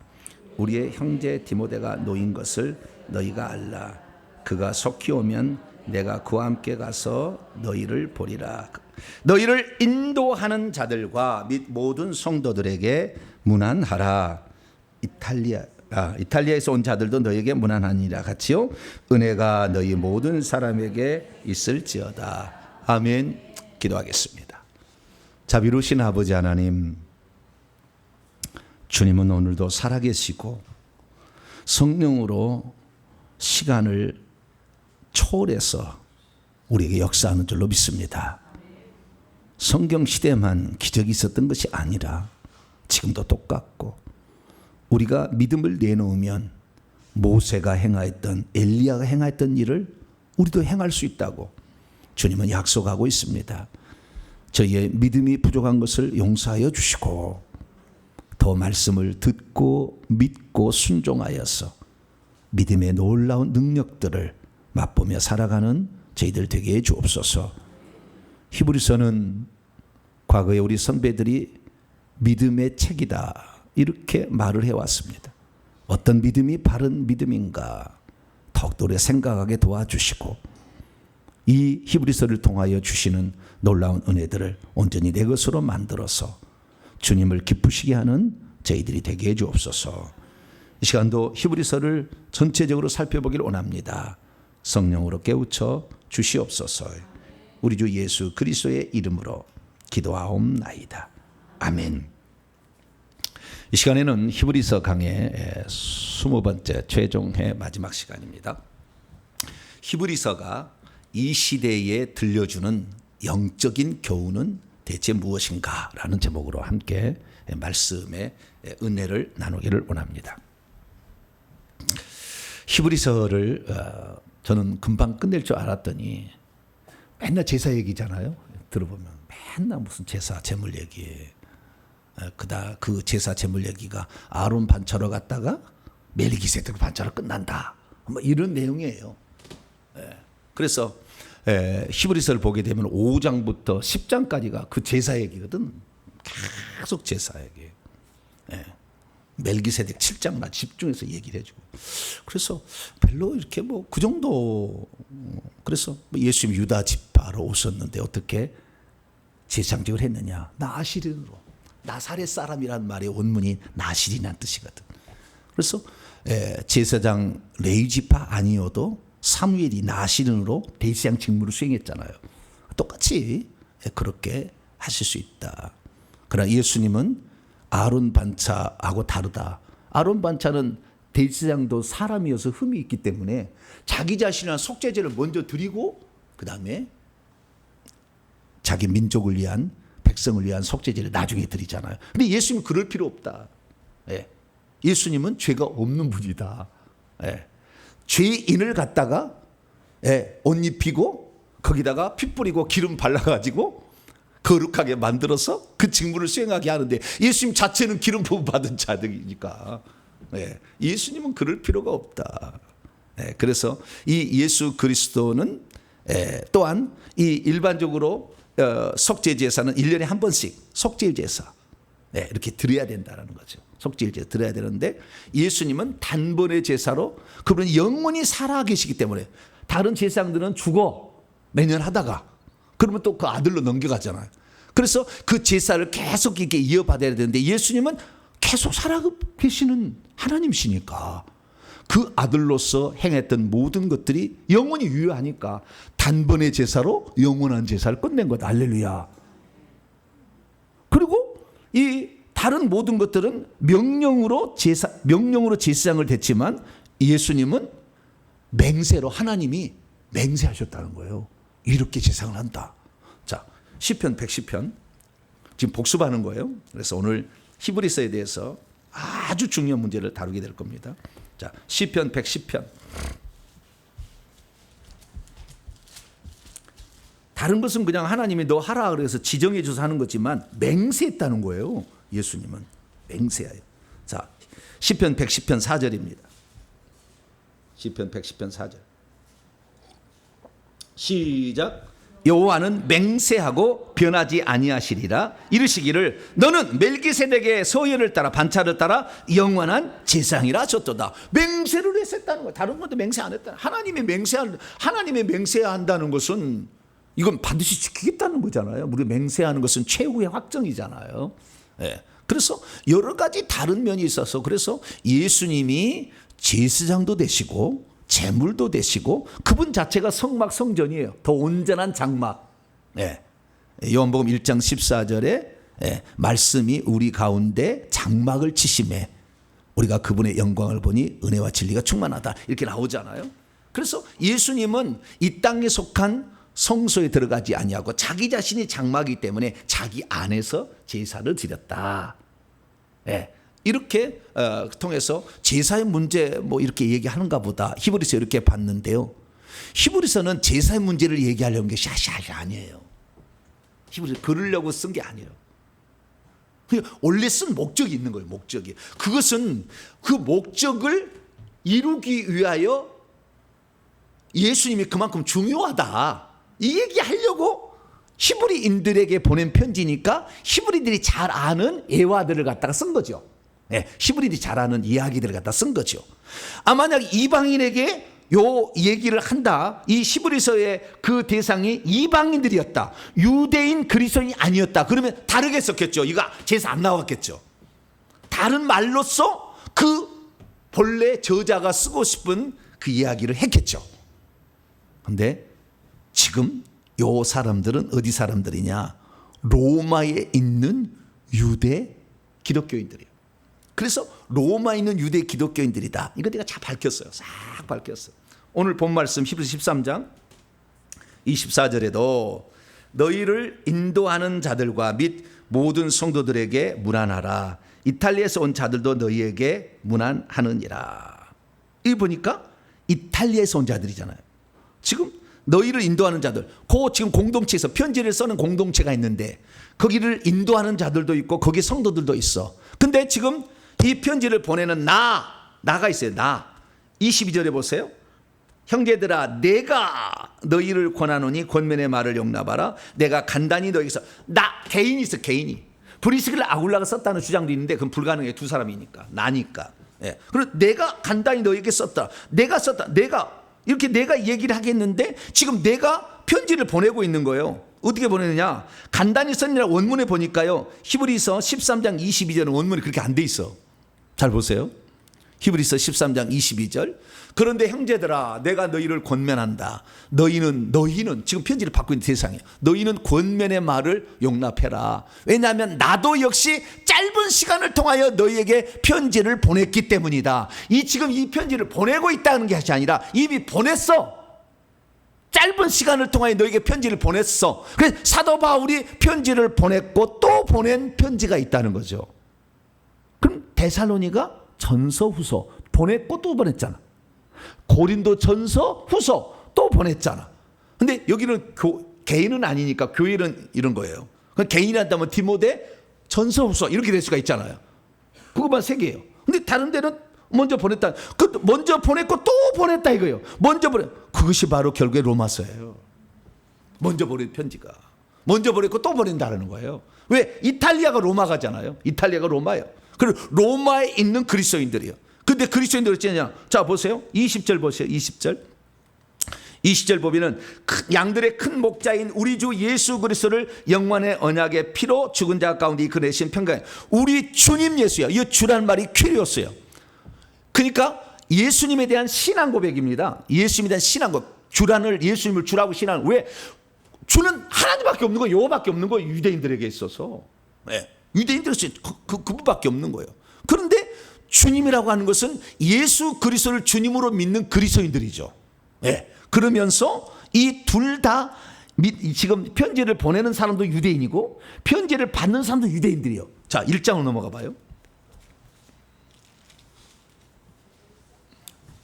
Speaker 1: 우리의 형제 디모데가 놓인 것을 너희가 알라. 그가 속히 오면 내가 그와 함께 가서 너희를 보리라. 너희를 인도하는 자들과 및 모든 성도들에게 문안하라. 이탈리아에서 온 자들도 너희에게 문안하니라. 같이요. 은혜가 너희 모든 사람에게 있을지어다. 아멘. 기도하겠습니다. 자비로우신 아버지 하나님, 주님은 오늘도 살아계시고 성령으로 시간을 초월해서 우리에게 역사하는 줄로 믿습니다. 성경 시대만 기적이 있었던 것이 아니라 지금도 똑같고 우리가 믿음을 내놓으면 모세가 행하였던 엘리야가 행하였던 일을 우리도 행할 수 있다고 주님은 약속하고 있습니다. 저희의 믿음이 부족한 것을 용서하여 주시고 더 말씀을 듣고 믿고 순종하여서 믿음의 놀라운 능력들을 맛보며 살아가는 저희들 되게 해 주옵소서. 히브리서는 과거에 우리 선배들이 믿음의 책이다 이렇게 말을 해왔습니다. 어떤 믿음이 바른 믿음인가 더욱더 오래 생각하게 도와주시고 이 히브리서를 통하여 주시는 놀라운 은혜들을 온전히 내 것으로 만들어서 주님을 기쁘시게 하는 저희들이 되게 해 주옵소서. 이 시간도 히브리서를 전체적으로 살펴보기를 원합니다. 성령으로 깨우쳐 주시옵소서. 우리 주 예수 그리스도의 이름으로 기도하옵나이다. 아멘. 이 시간에는 히브리서 강의 20번째 최종회 마지막 시간입니다. 히브리서가 이 시대에 들려주는 영적인 교훈은 대체 무엇인가? 라는 제목으로 함께 말씀의 은혜를 나누기를 원합니다. 히브리서를 저는 금방 끝낼 줄 알았더니 맨날 제사 얘기잖아요. 들어보면 맨날 무슨 제사 제물 얘기. 그 제사 제물 얘기가 아론 반차로 갔다가 멜기세덱 반차로 끝난다. 뭐 이런 내용이에요. 그래서 히브리서를 보게 되면 5장부터 10장까지가 그 제사 얘기거든. 계속 제사 얘기. 멜기세덱 7장만 집중해서 얘기를 해주고. 그래서 별로 이렇게 뭐 그 정도. 그래서 예수님 유다 지파로 오셨는데 어떻게 제사장직을 했느냐? 나시린으로. 나사렛 사람이란 말의 원문이 나시린이라는 뜻이거든. 그래서 제사장 레위 지파 아니어도
Speaker 2: 사무엘이 나시른으로 대제사장 직무를 수행했잖아요. 똑같이 그렇게 하실 수 있다. 그러나 예수님은 아론 반차하고 다르다. 아론 반차는 대제사장도 사람이어서 흠이 있기 때문에 자기 자신을 속죄제를 먼저 드리고 그 다음에 자기 민족을 위한 백성을 위한 속죄제를 나중에 드리잖아요. 근데 예수님은 그럴 필요 없다. 예수님은 죄가 없는 분이다. 죄인을 갖다가 옷 입히고 거기다가 피 뿌리고 기름 발라가지고 거룩하게 만들어서 그 직무를 수행하게 하는데 예수님 자체는 기름 부음 받은 자들이니까 예수님은 그럴 필요가 없다. 그래서 이 예수 그리스도는 또한 이 일반적으로 속죄 제사는 1년에 한 번씩 속죄 제사 이렇게 드려야 된다는 거죠. 속죄 제사 드려야 되는데 예수님은 단번의 제사로 그분은 영원히 살아 계시기 때문에 다른 제사장들은 죽어 매년 하다가 그러면 또 그 아들로 넘겨가잖아요. 그래서 그 제사를 계속 이렇게 이어받아야 되는데 예수님은 계속 살아 계시는 하나님이시니까 그 아들로서 행했던 모든 것들이 영원히 유효하니까 단번의 제사로 영원한 제사를 끝낸 것. 할렐루야. 그리고 이 다른 모든 것들은 명령으로 제사장을 됐지만 예수님은 맹세로 하나님이 맹세하셨다는 거예요. 이렇게 제사를 한다. 자, 시편 110편 지금 복습하는 거예요. 그래서 오늘 히브리서에 대해서 아주 중요한 문제를 다루게 될 겁니다. 자, 시편 110편. 다른 것은 그냥 하나님이 너 하라 그래서 지정해 줘서 하는 거지만 맹세했다는 거예요. 예수님은 맹세해요. 자, 시편 110편 4절입니다. 시편 110편 4절. 시작. 여호와는 맹세하고 변하지 아니하시리라. 이르시기를 너는 멜기세덱의 서연을 따라 반차를 따라 영원한 제사장이라 하셨도다. 맹세를 했었다는 거야. 다른 것도 맹세 안 했다. 하나님의 맹세해야 한다는 것은 이건 반드시 지키겠다는 거잖아요. 우리 맹세하는 것은 최후의 확정이잖아요. 그래서 여러 가지 다른 면이 있어서 그래서 예수님이 제사장도 되시고 제물도 되시고 그분 자체가 성막 성전이에요. 더 온전한 장막. 요한복음 1장 14절에 말씀이 우리 가운데 장막을 치심에 우리가 그분의 영광을 보니 은혜와 진리가 충만하다 이렇게 나오잖아요. 그래서 예수님은 이 땅에 속한 성소에 들어가지 아니하고 자기 자신이 장막이기 때문에 자기 안에서 제사를 드렸다. 이렇게 통해서 제사의 문제 뭐 이렇게 얘기하는가 보다. 히브리서 이렇게 봤는데요. 히브리서는 제사의 문제를 얘기하려는 게 아니에요. 히브리서 그러려고 쓴 게 아니에요. 원래 쓴 목적이 있는 거예요. 목적이. 그것은 그 목적을 이루기 위하여 예수님이 그만큼 중요하다. 이 얘기하려고 히브리인들에게 보낸 편지니까 히브리들이 잘 아는 예화들을 갖다가 쓴 거죠. 히브리들이 잘 아는 이야기들을 갖다 쓴 거죠. 만약 이방인에게 요 얘기를 한다. 이 히브리서의 그 대상이 이방인들이었다. 유대인 그리스도인이 아니었다. 그러면 다르게 썼겠죠. 이거 제사 안 나왔겠죠. 다른 말로써 그 본래 저자가 쓰고 싶은 그 이야기를 했겠죠. 근데 지금 요 사람들은 어디 사람들이냐? 로마에 있는 유대 기독교인들이에요. 그래서 로마에 있는 유대 기독교인들이다. 이거 내가 잘 밝혔어요. 싹 밝혔어요. 오늘 본 말씀 히브리서 13장 24절에도 너희를 인도하는 자들과 및 모든 성도들에게 문안하라. 이탈리아에서 온 자들도 너희에게 문안하느니라. 이 보니까 이탈리아에서 온 자들이잖아요. 지금 너희를 인도하는 자들, 지금 공동체에서 편지를 쓰는 공동체가 있는데 거기를 인도하는 자들도 있고 거기 성도들도 있어. 근데 지금 이 편지를 보내는 나가 있어요. 나. 22절에 보세요. 형제들아 내가 너희를 권하노니 권면의 말을 용납하라. 내가 간단히 너희에게서 개인이 있어. 개인이. 브리스길라 아굴라가 썼다는 주장도 있는데 그건 불가능해. 두 사람이니까. 나니까. 그리고 내가 간단히 너희에게 썼다. 내가 이렇게 내가 얘기를 하겠는데 지금 내가 편지를 보내고 있는 거예요. 어떻게 보내느냐? 간단히 썼느라 원문에 보니까요. 히브리서 13장 22절은 원문이 그렇게 안 돼 있어. 잘 보세요.
Speaker 1: 히브리서 13장 22절. 그런데 형제들아 내가 너희를 권면한다. 너희는 지금 편지를 받고 있는 대상이에요. 너희는 권면의 말을 용납해라. 왜냐하면 나도 역시 짧은 시간을 통하여 너희에게 편지를 보냈기 때문이다. 지금 이 편지를 보내고 있다는 것이 아니라 이미 보냈어. 짧은 시간을 통하여 너에게 편지를 보냈어. 그래서 사도 바울이 편지를 보냈고 또 보낸 편지가 있다는 거죠. 그럼 데살로니가 전서 후서 보냈고 또 보냈잖아. 고린도 전서 후서 또 보냈잖아. 근데 여기는 개인은 아니니까 교회는 이런 거예요. 개인이 한다면 디모데 전서 후서 이렇게 될 수가 있잖아요. 그것만 세 개예요. 근데 다른 데는 먼저 보냈다. 먼저 보냈고 또 보냈다 이거예요. 그것이 바로 결국에 로마서예요. 먼저 보낸 편지가. 먼저 보냈고 또 보낸다는 거예요. 왜? 이탈리아가 로마가잖아요. 이탈리아가 로마예요. 그리고 로마에 있는 그리스도인들이에요. 근데 그리스도인들이 어쩌냐? 자 보세요. 20절 보세요. 20절 보면은 양들의 큰 목자인 우리 주 예수 그리스도를 영원의 언약의 피로 죽은 자 가운데 이끌어내신 평강. 우리 주님 예수야. 이 주라는 말이 퀴리오스예요. 그러니까 예수님에 대한 신앙 고백입니다. 예수님에 대한 신앙 고백. 예수님을 주라고 신앙. 왜? 주는 하나님밖에 없는 거예요. 여호와밖에 없는 거예요. 유대인들에게 있어서. 네. 유대인들에서 그분밖에 없는 거예요. 그런데 주님이라고 하는 것은 예수 그리스도를 주님으로 믿는 그리스도인들이죠. 네. 그러면서 이 둘 다 지금 편지를 보내는 사람도 유대인이고 편지를 받는 사람도 유대인들이에요. 자, 1장으로 넘어가 봐요.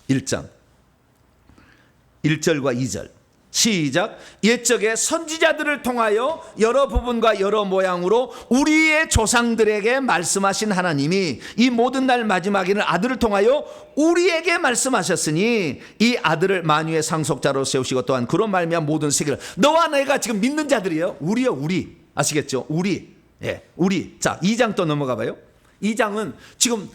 Speaker 1: 1장 1절과 2절 시작. 옛적에 선지자들을 통하여 여러 부분과 여러 모양으로 우리의 조상들에게 말씀하신 하나님이 이 모든 날 마지막에는 아들을 통하여 우리에게 말씀하셨으니 이 아들을 만유의 상속자로 세우시고 또한 그로 말미암아 모든 세계를. 너와 내가 지금 믿는 자들이에요. 우리요, 우리. 아시겠죠? 우리. 예, 우리. 자, 2장 또 넘어가 봐요. 2장은 지금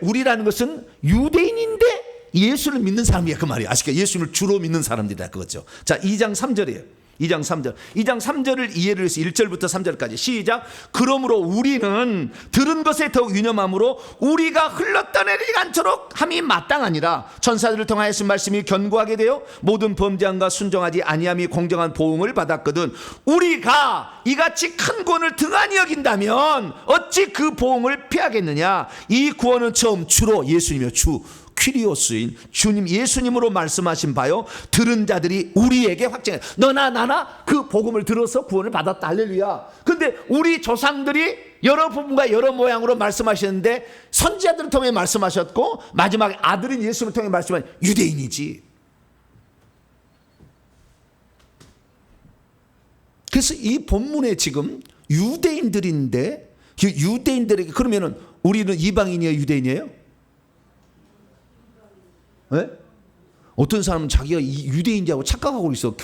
Speaker 1: 우리라는 것은 유대인인데 예수를 믿는 사람이야 그 말이야. 아시겠죠? 예수를 주로 믿는 사람들이다 그거죠. 자, 2장 3절이에요. 2장 3절. 2장 3절을 이해를 해서 1절부터 3절까지 시작. 그러므로 우리는 들은 것에 더욱 유념함으로 우리가 흘러떠내리지 않도록 함이 마땅하니라. 천사들을 통하여서 말씀이 견고하게 되어 모든 범죄함과 순종하지 아니함이 공정한 보응을 받았거든. 우리가 이같이 큰 구원을 등한히 여긴다면 어찌 그 보응을 피하겠느냐. 이 구원은 처음 주로 예수님이요, 주 퀴리오스인 주님 예수님으로 말씀하신 바요 들은 자들이 우리에게 확증해. 너나 나나 그 복음을 들어서 구원을 받았다. 할렐루야. 근데 우리 조상들이 여러 부분과 여러 모양으로 말씀하셨는데 선지자들을 통해 말씀하셨고 마지막에 아들인 예수를 통해 말씀한 유대인이지. 그래서 이 본문에 지금 유대인들인데 유대인들에게 그러면은 우리는 이방인이에요, 유대인이에요? 네? 어떤 사람은 자기가 유대인인 줄 알고 착각하고 있어.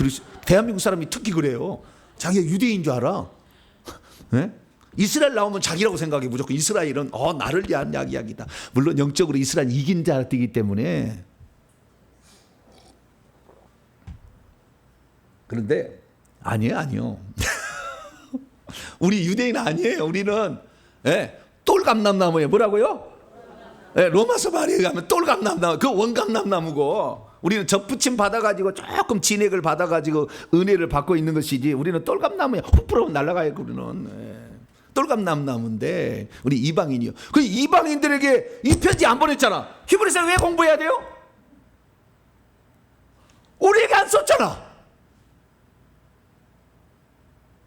Speaker 1: 대한민국 사람이 특히 그래요. 자기가 유대인인 줄 알아. 네? 이스라엘 나오면 자기라고 생각해. 무조건 이스라엘은 나를 위한 이야기다. 물론 영적으로 이스라엘 이긴 자이기 때문에. 그런데 아니에요. 우리 유대인 아니에요. 우리는 똘감남나무예요. 뭐라고요? 로마서 말에 가면 똘감남나무, 그 원감남나무고 우리는 접붙임 받아가지고 조금 진액을 받아가지고 은혜를 받고 있는 것이지 우리는 똘감나무야. 훅 불어면 날아가요. 우리는 똘감남나무인데 우리 이방인이요. 그 이방인들에게 이 편지 안 보냈잖아. 히브리서를 왜 공부해야 돼요? 우리에게 안 썼잖아.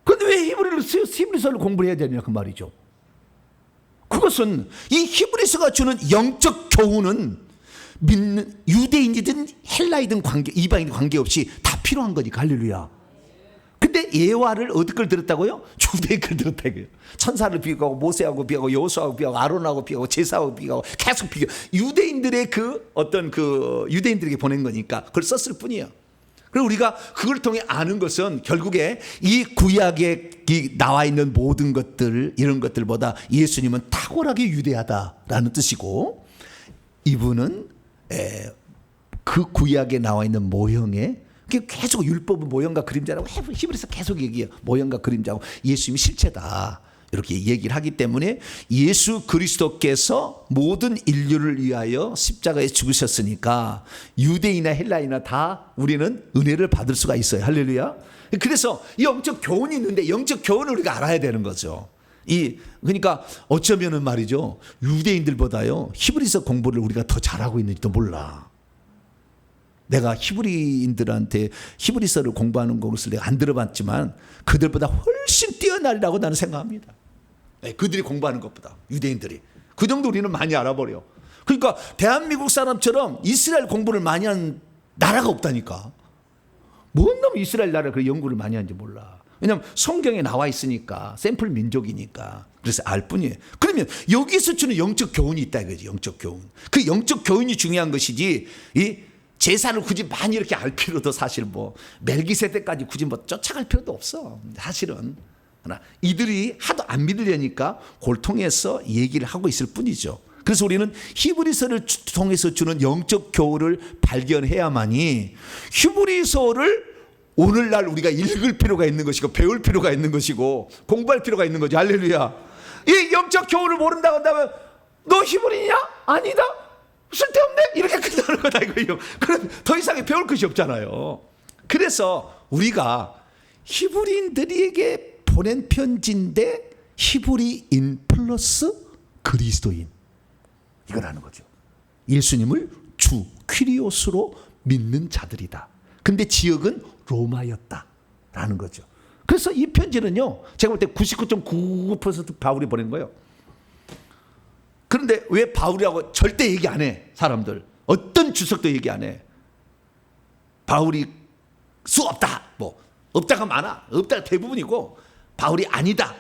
Speaker 1: 근데 왜 히브리서를 공부해야 되냐 그 말이죠. 그것은 이 히브리서가 주는 영적 교훈은 믿는 유대인이든 헬라이든 이방인 관계없이 다 필요한 거니까. 할렐루야. 근데 예화를 어디 걸 들었다고요? 유대인 걸 들었다 이거예요. 천사를 비교하고 모세하고 비교하고 여호수아하고 비교하고 아론하고 비교하고 제사하고 비교하고 계속 비교. 유대인들의 유대인들에게 보낸 거니까 그걸 썼을 뿐이에요. 그리고 우리가 그걸 통해 아는 것은 결국에 이 구약에 나와 있는 모든 것들 이런 것들보다 예수님은 탁월하게 유대하다라는 뜻이고 이분은 그 구약에 나와 있는 모형에 계속 율법은 모형과 그림자라고 히브리서 계속 얘기해요. 모형과 그림자고 예수님이 실체다.
Speaker 2: 이렇게 얘기를 하기 때문에 예수 그리스도께서 모든 인류를 위하여 십자가에 죽으셨으니까 유대인이나 헬라인이나 다 우리는 은혜를 받을 수가 있어요. 할렐루야. 그래서 이 영적 교훈이 있는데 영적 교훈을 우리가 알아야 되는 거죠. 그러니까 어쩌면은 말이죠, 유대인들보다요 히브리서 공부를 우리가 더 잘하고 있는지도 몰라. 내가 히브리인들한테 히브리서를 공부하는 것을 내가 안 들어봤지만 그들보다 훨씬 뛰어나리라고 나는 생각합니다. 그들이 공부하는 것보다, 유대인들이. 그 정도 우리는 많이 알아버려. 그러니까 대한민국 사람처럼 이스라엘 공부를 많이 한 나라가 없다니까. 뭔 놈 이스라엘 나라를 그 연구를 많이 하는지 몰라. 왜냐하면 성경에 나와 있으니까, 샘플 민족이니까. 그래서 알 뿐이에요. 그러면 여기서 주는 영적 교훈이 있다 이거지. 영적 교훈. 그 영적 교훈이 중요한 것이지, 이 제사를 굳이 많이 이렇게 알 필요도 사실 뭐 멜기세덱까지 굳이 뭐 쫓아갈 필요도 없어. 사실은. 그러나 이들이 하도 안 믿으려니까 그걸 통해서 얘기를 하고 있을 뿐이죠. 그래서 우리는 히브리서를 통해서 주는 영적 교훈을 발견해야만이 히브리서를 오늘날 우리가 읽을 필요가 있는 것이고 배울 필요가 있는 것이고 공부할 필요가 있는 거죠. 할렐루야. 이 영적 교훈을 모른다고 한다면 너 히브리냐? 아니다. 쓸데없네? 이렇게 끝나는 거다 이거예요. 그럼 더 이상의 배울 것이 없잖아요. 그래서 우리가 히브리인들에게 보낸 편지인데 히브리인 플러스 그리스도인 이거라는 거죠. 예수님을 주 퀴리오스로 믿는 자들이다. 근데 지역은 로마였다라는 거죠. 그래서 이 편지는요, 제가 볼 때 99.99% 바울이 보낸 거예요. 그런데 왜 바울이라고 절대 얘기 안 해? 사람들 어떤 주석도 얘기 안 해. 바울이 수 없다. 뭐 없다가 많아. 없다가 대부분이고 바울이 아니다.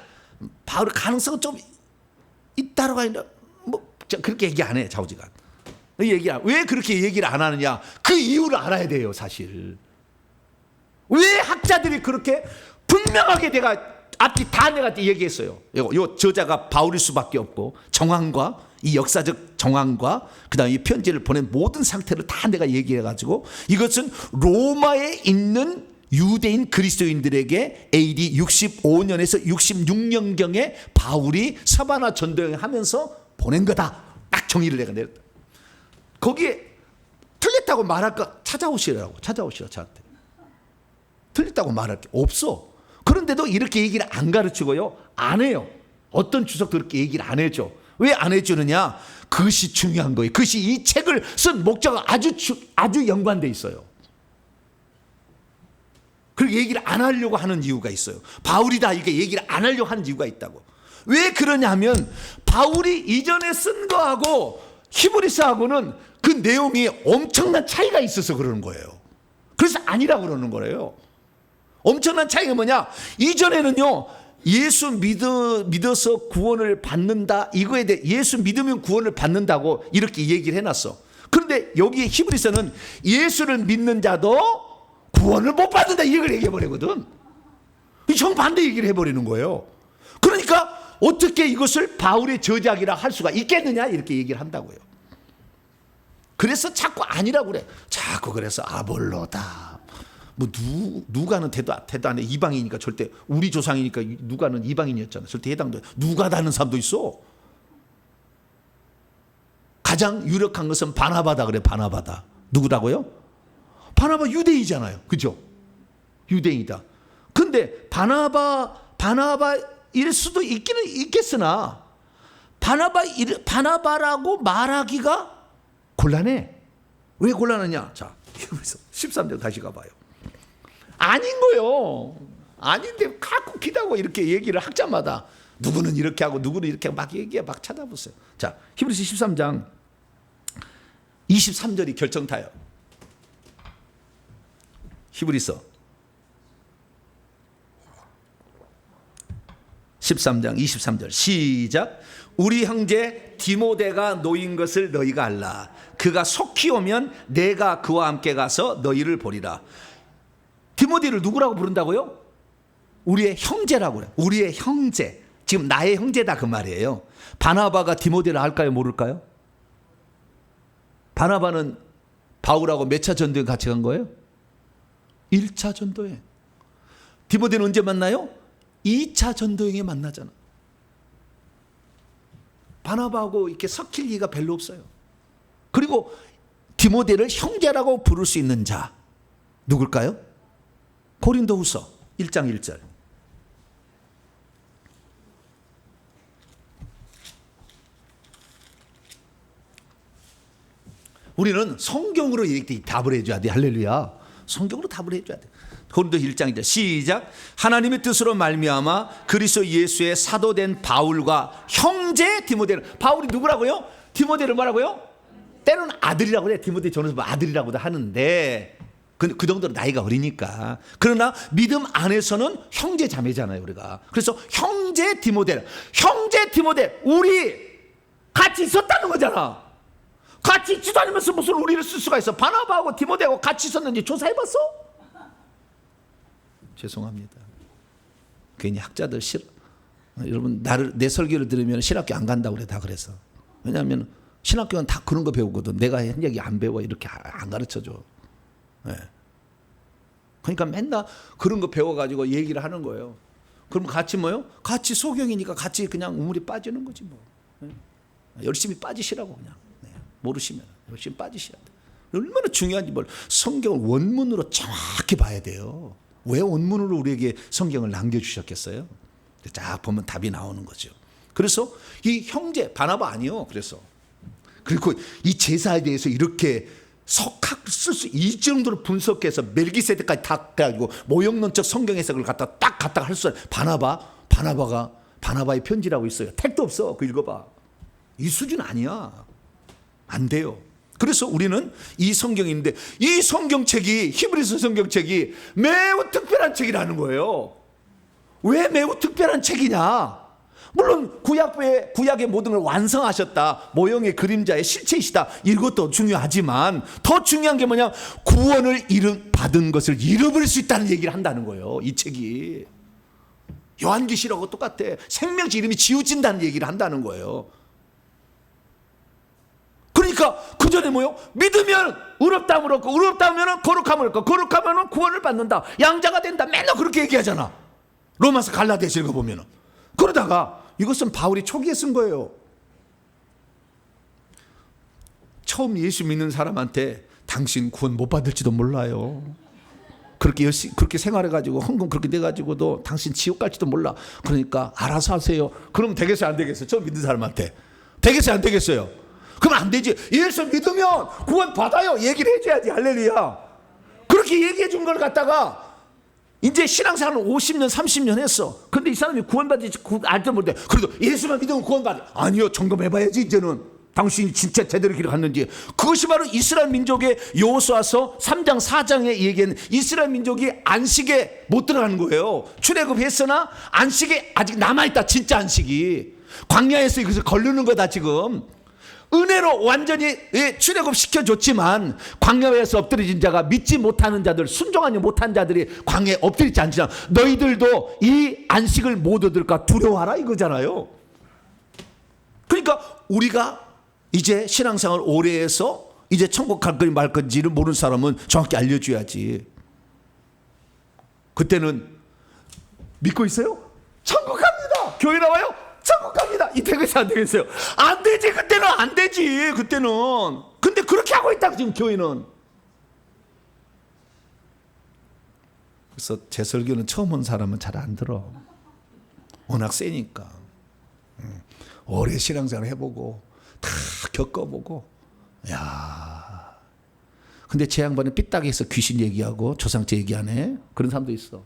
Speaker 2: 바울의 가능성은 좀 있다라고 하는데 뭐 그렇게 얘기 안 해. 좌우지간. 왜 그렇게 얘기를 안 하느냐? 그 이유를 알아야 돼요. 사실. 왜 학자들이 그렇게 분명하게 내가 앞뒤 다 내가 얘기했어요. 요 저자가 바울일 수밖에 없고 정황과 이 역사적 정황과 그다음에 이 편지를 보낸 모든 상태를 다 내가 얘기해가지고 이것은 로마에 있는 유대인 그리스도인들에게 AD 65년에서 66년경에 바울이 서바나 전도여행 하면서 보낸 거다. 딱 정의를 내가 내렸다. 거기에 틀렸다고 말할 거 찾아오시라 저한테. 틀렸다고 말할 게 없어. 그런데도 이렇게 얘기를 안 가르치고요, 안 해요. 어떤 주석도 그렇게 얘기를 안 해줘. 왜 안 해주느냐? 그것이 중요한 거예요. 그것이 이 책을 쓴 목적과 아주 연관돼 있어요. 그리고 얘기를 안 하려고 하는 이유가 있어요. 바울이다 이게 얘기를 안 하려고 하는 이유가 있다고. 왜 그러냐면 바울이 이전에 쓴 거하고 히브리서하고는 그 내용이 엄청난 차이가 있어서 그러는 거예요. 그래서 아니라고 그러는 거예요. 엄청난 차이가 뭐냐? 이전에는요, 예수 믿어서 구원을 받는다, 이거에 대해 예수 믿으면 구원을 받는다고 이렇게 얘기를 해놨어. 그런데 여기 히브리서는 예수를 믿는 자도 구원을 못 받는다 이걸 얘기해버리거든. 정반대 얘기를 해버리는 거예요. 그러니까 어떻게 이것을 바울의 저작이라 할 수가 있겠느냐 이렇게 얘기를 한다고요. 그래서 자꾸 아니라고 그래. 자꾸 그래서 아볼로다. 뭐 누가는 태도 안 해. 이방이니까 절대, 우리 조상이니까 누가는 이방인이었잖아. 절대 해당도. 누가다는 사람도 있어. 가장 유력한 것은 바나바다 그래. 바나바다. 누구라고요? 바나바 유대인이잖아요. 그죠? 유대인이다. 근데 바나바일 수도 있기는 있겠으나 바나바라고 말하기가 곤란해. 왜 곤란하냐? 자, 13절 다시 가봐요. 아닌 거요. 아닌데 갖고 기다고 이렇게 얘기를 학자마다 누구는 이렇게 하고 누구는 이렇게 하고 막 얘기해. 막 찾아보세요. 자, 히브리서 13장 23절이 결정타요. 히브리서 13장 23절 시작. 우리 형제 디모데가 노인 것을 너희가 알라. 그가 속히 오면 내가 그와 함께 가서 너희를 보리라. 디모데를 누구라고 부른다고요? 우리의 형제라고 그래. 우리의 형제. 지금 나의 형제다 그 말이에요. 바나바가 디모데를 알까요? 모를까요? 바나바는 바울하고 몇 차 전도에 같이 간 거예요? 1차 전도에. 디모데는 언제 만나요? 2차 전도행에 만나잖아. 바나바하고 이렇게 섞일 리가 별로 없어요. 그리고 디모데를 형제라고 부를 수 있는 자 누굴까요? 고린도후서 1장 1절. 우리는 성경으로 답을 해줘야 돼. 할렐루야. 성경으로 답을 해줘야 돼. 고린도 1장 1절 시작. 하나님의 뜻으로 말미암아 그리스도 예수의 사도된 바울과 형제 디모데를. 바울이 누구라고요? 디모데를 뭐라고요? 때로는 아들이라고 그래. 디모데 전에서 아들이라고도 하는데 그 정도로 나이가 어리니까. 그러나 믿음 안에서는 형제 자매잖아요 우리가. 그래서 형제 디모데, 우리 같이 있었다는 거잖아. 같이 있지도 않으면서 무슨 우리를 쓸 수가 있어? 바나바하고 디모데하고 같이 있었는지 조사해봤어? 죄송합니다. 괜히 학자들 싫어. 여러분 내 설교를 들으면 신학교 안 간다고 그래. 다 그래서. 왜냐하면 신학교는 다 그런 거 배우거든. 내가 한 얘기 안 배워. 이렇게 안 가르쳐줘. 네. 그러니까 맨날 그런 거 배워가지고 얘기를 하는 거예요. 그럼 같이 뭐요? 같이 소경이니까 같이 그냥 우물이 빠지는 거지 뭐. 네. 열심히 빠지시라고 그냥. 네. 모르시면 열심히 빠지셔야 돼. 얼마나 중요한지 뭘 성경을 원문으로 정확히 봐야 돼요. 왜 원문으로 우리에게 성경을 남겨주셨겠어요? 쫙 보면 답이 나오는 거죠. 그래서 이 형제 바나바 아니요. 그리고 이 제사에 대해서 이렇게 석학 쓸 수 이 정도로 분석해서 멜기세덱까지 다 가지고 모형론적 성경 해석을 갖다가 할 수 있어요. 바나바의 편지라고 있어요. 택도 없어. 그거 읽어봐. 이 수준 아니야. 안 돼요. 그래서 우리는 이 성경인데 이 성경책이 히브리서 성경책이 매우 특별한 책이라는 거예요. 왜 매우 특별한 책이냐? 물론 구약의 모든 걸 완성하셨다. 모형의 그림자의 실체이시다. 이것도 중요하지만 더 중요한 게 뭐냐? 구원을 받은 것을 잃어버릴 수 있다는 얘기를 한다는 거예요. 이 책이. 요한계시록하고 똑같아. 생명지 이름이 지워진다는 얘기를 한다는 거예요. 그러니까 그 전에 뭐요? 믿으면 의롭다함을 얻고 의롭다하면 거룩함을 얻고 거룩하면 구원을 받는다. 양자가 된다. 맨날 그렇게 얘기하잖아. 로마서 갈라디아서 읽어보면. 그러다가 이것은 바울이 초기에 쓴 거예요. 처음 예수 믿는 사람한테 당신 구원 못 받을지도 몰라요. 그렇게 생활해가지고 헌금 그렇게 돼가지고도 당신 지옥 갈지도 몰라. 그러니까 알아서 하세요. 그럼 되겠어요 안 되겠어요? 처음 믿는 사람한테 되겠어요 안 되겠어요? 그럼 안 되지. 예수 믿으면 구원 받아요 얘기를 해줘야지. 할렐루야. 그렇게 얘기해 준 걸 갖다가 이제 신앙생활을 50년 30년 했어. 근데 이 사람이 구원받을지 알지도 모르는데 그래도 예수만 믿으면 구원받아. 아니요. 점검해봐야지 이제는. 당신이 진짜 제대로 길을 갔는지. 그것이 바로 이스라엘 민족의 여호수아서 3장 4장에 얘기한 이스라엘 민족이 안식에 못 들어가는 거예요. 출애굽했으나 안식에 아직 남아있다. 진짜 안식이. 광야에서 이것을 걸르는 거다 지금. 은혜로 완전히 출애굽 시켜줬지만 광야에서 엎드려진 자가 믿지 못하는 자들, 순종하지 못한 자들이 광야에 엎드리지 않잖아. 너희들도 이 안식을 못 얻을까 두려워하라 이거잖아요. 그러니까 우리가 이제 신앙생활 오래 해서 이제 천국 갈 건지 말 건지를 모르는 사람은 정확히 알려줘야지. 그때는 믿고 있어요? 천국 갑니다. 교회 나와요? 천국 갑니다. 이 되겠어요 안 되겠어요? 안 되지. 그때는 안 되지. 그때는. 근데 그렇게 하고 있다 지금 교회는. 그래서 제 설교는 처음 온 사람은 잘 안 들어. 워낙 세니까. 오래 신앙생활 해보고 다 겪어보고. 야. 근데 제 양반은 삐딱해서 귀신 얘기하고 조상제 얘기하네. 그런 사람도 있어.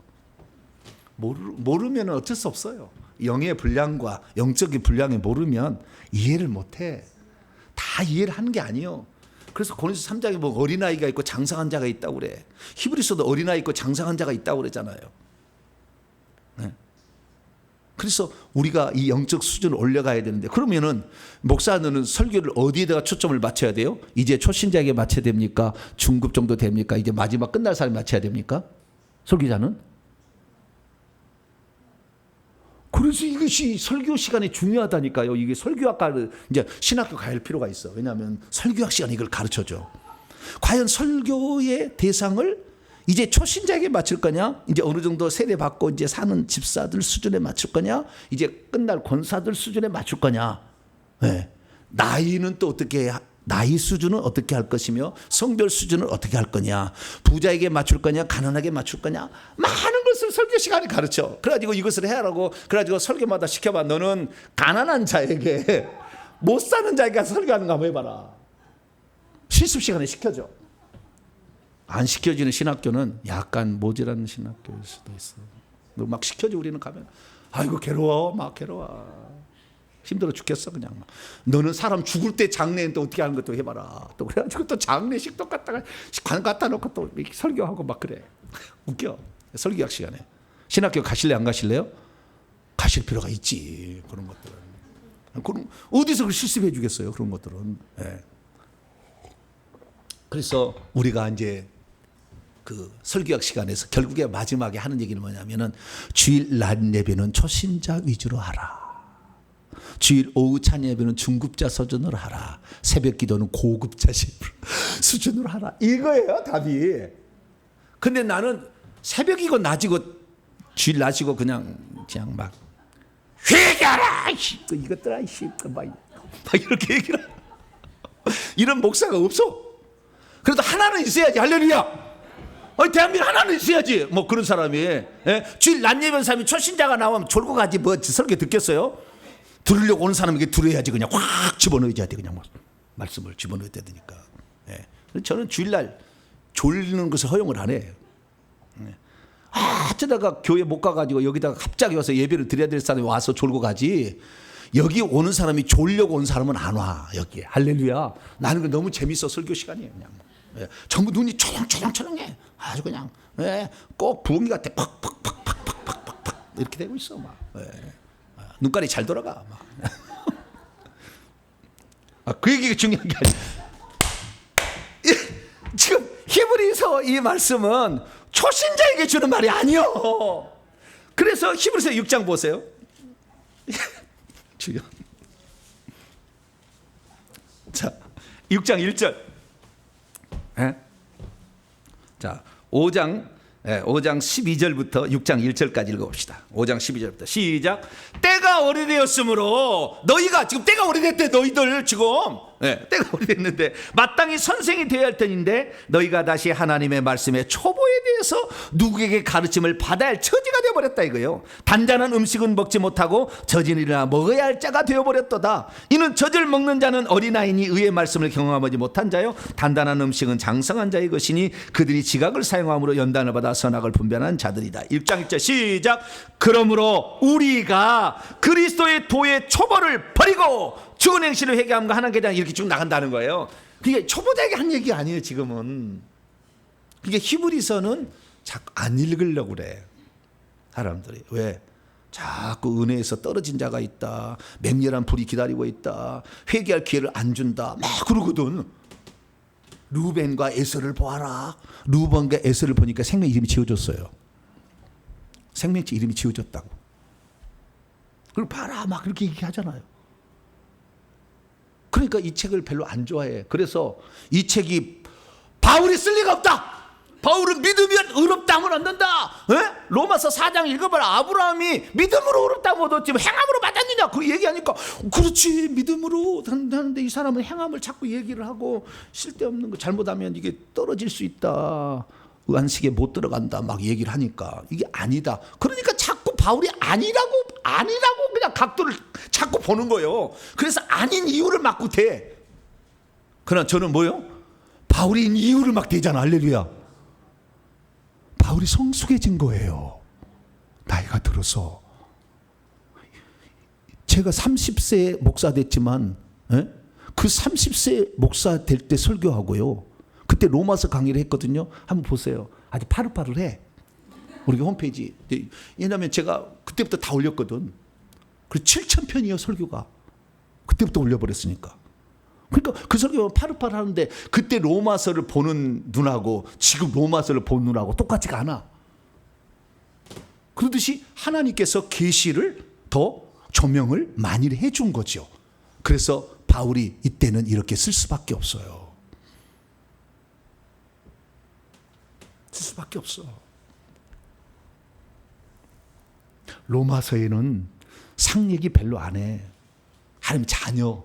Speaker 2: 모르면 어쩔 수 없어요. 영의 분량과 영적인 분량에 모르면 이해를 못해. 다 이해를 하는 게 아니에요. 그래서 고린도서 3장에 뭐 어린아이가 있고 장성한 자가 있다고 그래. 히브리서도 어린아이 있고 장성한 자가 있다고 그러잖아요. 네. 그래서 우리가 이 영적 수준을 올려가야 되는데 그러면은 목사는 설교를 어디에다가 초점을 맞춰야 돼요? 이제 초신자에게 맞춰야 됩니까? 중급 정도 됩니까? 이제 마지막 끝날 사람에 맞춰야 됩니까? 설교자는? 그래서 이것이 설교 시간이 중요하다니까요. 이게 설교학과를 이제 신학교 갈 필요가 있어. 왜냐하면 설교학 시간에 이걸 가르쳐줘. 과연 설교의 대상을 이제 초신자에게 맞출 거냐? 이제 어느 정도 세례 받고 이제 사는 집사들 수준에 맞출 거냐? 이제 끝날 권사들 수준에 맞출 거냐? 네. 나이는 또 어떻게 나이 수준은 어떻게 할 것이며 성별 수준은 어떻게 할 거냐, 부자에게 맞출 거냐 가난하게 맞출 거냐, 많은 것을 설교 시간에 가르쳐. 그래가지고 이것을 해라고 그래가지고 설교마다 시켜봐. 너는 가난한 자에게 못 사는 자에게 설교하는 거 한번 해봐라. 실습 시간에 시켜줘. 안 시켜지는 신학교는 약간 모자란 신학교일 수도 있어. 너 막 시켜줘. 우리는 가면 아이고 괴로워, 막 괴로워, 힘들어 죽겠어 그냥. 너는 사람 죽을 때 장례는 또 어떻게 하는 것도 해봐라. 또 그래가지고 또 장례식 또 갖다가 관 갖다 놓고 또 설교하고 막 그래. 웃겨. 설교학 시간에. 신학교 가실래 안 가실래요? 가실 필요가 있지. 그런 것들은. 그럼 어디서 그걸 실습해 주겠어요? 그런 것들은. 네. 그래서 우리가 이제 그 설교학 시간에서 결국에 마지막에 하는 얘기는 뭐냐면은 주일 낮 예배는 초신자 위주로 하라. 주일 오후 찬양 예배는 중급자 수준으로 하라. 새벽 기도는 고급자 수준으로 하라. 이거예요 답이. 근데 나는 새벽이고 낮이고 주일 낮이고 그냥 막 회개하라 이것들아 막 이렇게 얘기를 이런 목사가 없어. 그래도 하나는 있어야지. 할렐루야. 대한민국 하나는 있어야지. 뭐 그런 사람이. 예? 주일 낮 예배는 사람이 초신자가 나오면 졸고 가지 뭐 설교 듣겠어요? 들으려고 오는 사람에게 들어야지. 그냥 확 집어넣어야 돼. 그냥 뭐 말씀을 집어넣어야 되니까. 예. 저는 주일날 졸리는 것을 허용을 안 해요. 예. 어쩌다가 교회 못 가가지고 여기다가 갑자기 와서 예배를 드려야 될 사람이 와서 졸고 가지. 여기 오는 사람이 졸려고 온 사람은 안 와. 여기에. 할렐루야. 나는 그 너무 재밌어. 설교 시간이에요. 그냥. 예. 전부 눈이 초롱초롱초롱해. 아주 그냥 꼭 부엉이 같아. 팍팍팍팍팍팍 이렇게 되고 있어. 막. 예. 눈깔이 잘 돌아가. 그 얘기가 중요한 게 아니야. 지금 히브리서 이 말씀은 초신자에게 주는 말이 아니요. 그래서 히브리서 6장 보세요. 주여. 자, 6장 1절. 자, 5장 12절부터 6장 1절까지 읽어봅시다. 5장 12절부터 시작. 때가 오래되었으므로 너희가 지금 때가 오래됐대. 너희들 지금 때가 오래됐는데 마땅히 선생이 되어야 할 터인데 너희가 다시 하나님의 말씀의 초보에 대해서 누구에게 가르침을 받아야 할 처지가 되어버렸다 이거요. 단단한 음식은 먹지 못하고 젖은 일이나 먹어야 할 자가 되어버렸도다. 이는 젖을 먹는 자는 어린아이니 의의 말씀을 경험하지 못한 자요 단단한 음식은 장성한 자의 것이니 그들이 지각을 사용함으로 연단을 받아 선악을 분별하는 자들이다. 1장 1절 시작. 그러므로 우리가 그리스도의 도의 초보를 버리고 죽은 행실을 회개함과 하나님께 대한 이렇게 쭉 나간다는 거예요. 그게 초보자에게 한 얘기 아니에요 지금은. 그게 히브리서는 자꾸 안 읽으려고 그래 사람들이. 왜? 자꾸 은혜에서 떨어진 자가 있다, 맹렬한 불이 기다리고 있다, 회개할 기회를 안 준다 막 그러거든. 루벤과 에서를 보아라. 루벤과 에서를 보니까 생명 이름이 지워졌어요. 생명체 이름이 지워졌다고. 그리고 봐라 막 그렇게 얘기하잖아요. 그러니까 이 책을 별로 안 좋아해. 그래서 이 책이 바울이 쓸 리가 없다. 바울은 믿으면 의롭다함을 얻는다. 로마서 4장 읽어봐라. 아브라함이 믿음으로 의롭다함을 얻었지 행함으로 받았느냐 그 얘기하니까 그렇지 믿음으로 하는데 이 사람은 행함을 자꾸 얘기를 하고 쓸데없는 거 잘못하면 이게 떨어질 수 있다, 안식에 못 들어간다 막 얘기를 하니까 이게 아니다. 그러니까 자꾸 바울이 아니라고 그냥 각도를 자꾸 보는 거예요. 그래서 아닌 이유를 막 대. 그러나 저는 뭐요? 바울인 이유를 막 대잖아. 할렐루야. 바울이 성숙해진 거예요. 나이가 들어서. 제가 30세에 목사 됐지만 그 30세 목사 될 때 설교하고요. 그때 로마서 강의를 했거든요. 한번 보세요. 아주 파릇파릇해. 우리 홈페이지. 왜냐하면 제가 그때부터 다 올렸거든. 그리고 7,000편이에요 설교가. 그때부터 올려버렸으니까. 그러니까 그 설교는 파릇파릇하는데 그때 로마서를 보는 눈하고 지금 로마서를 보는 눈하고 똑같지가 않아. 그러듯이 하나님께서 계시를 더 조명을 많이 해준 거죠. 그래서 바울이 이때는 이렇게 쓸 수밖에 없어요. 쓸 수밖에 없어. 로마서에는 상 얘기 별로 안 해. 하나님 자녀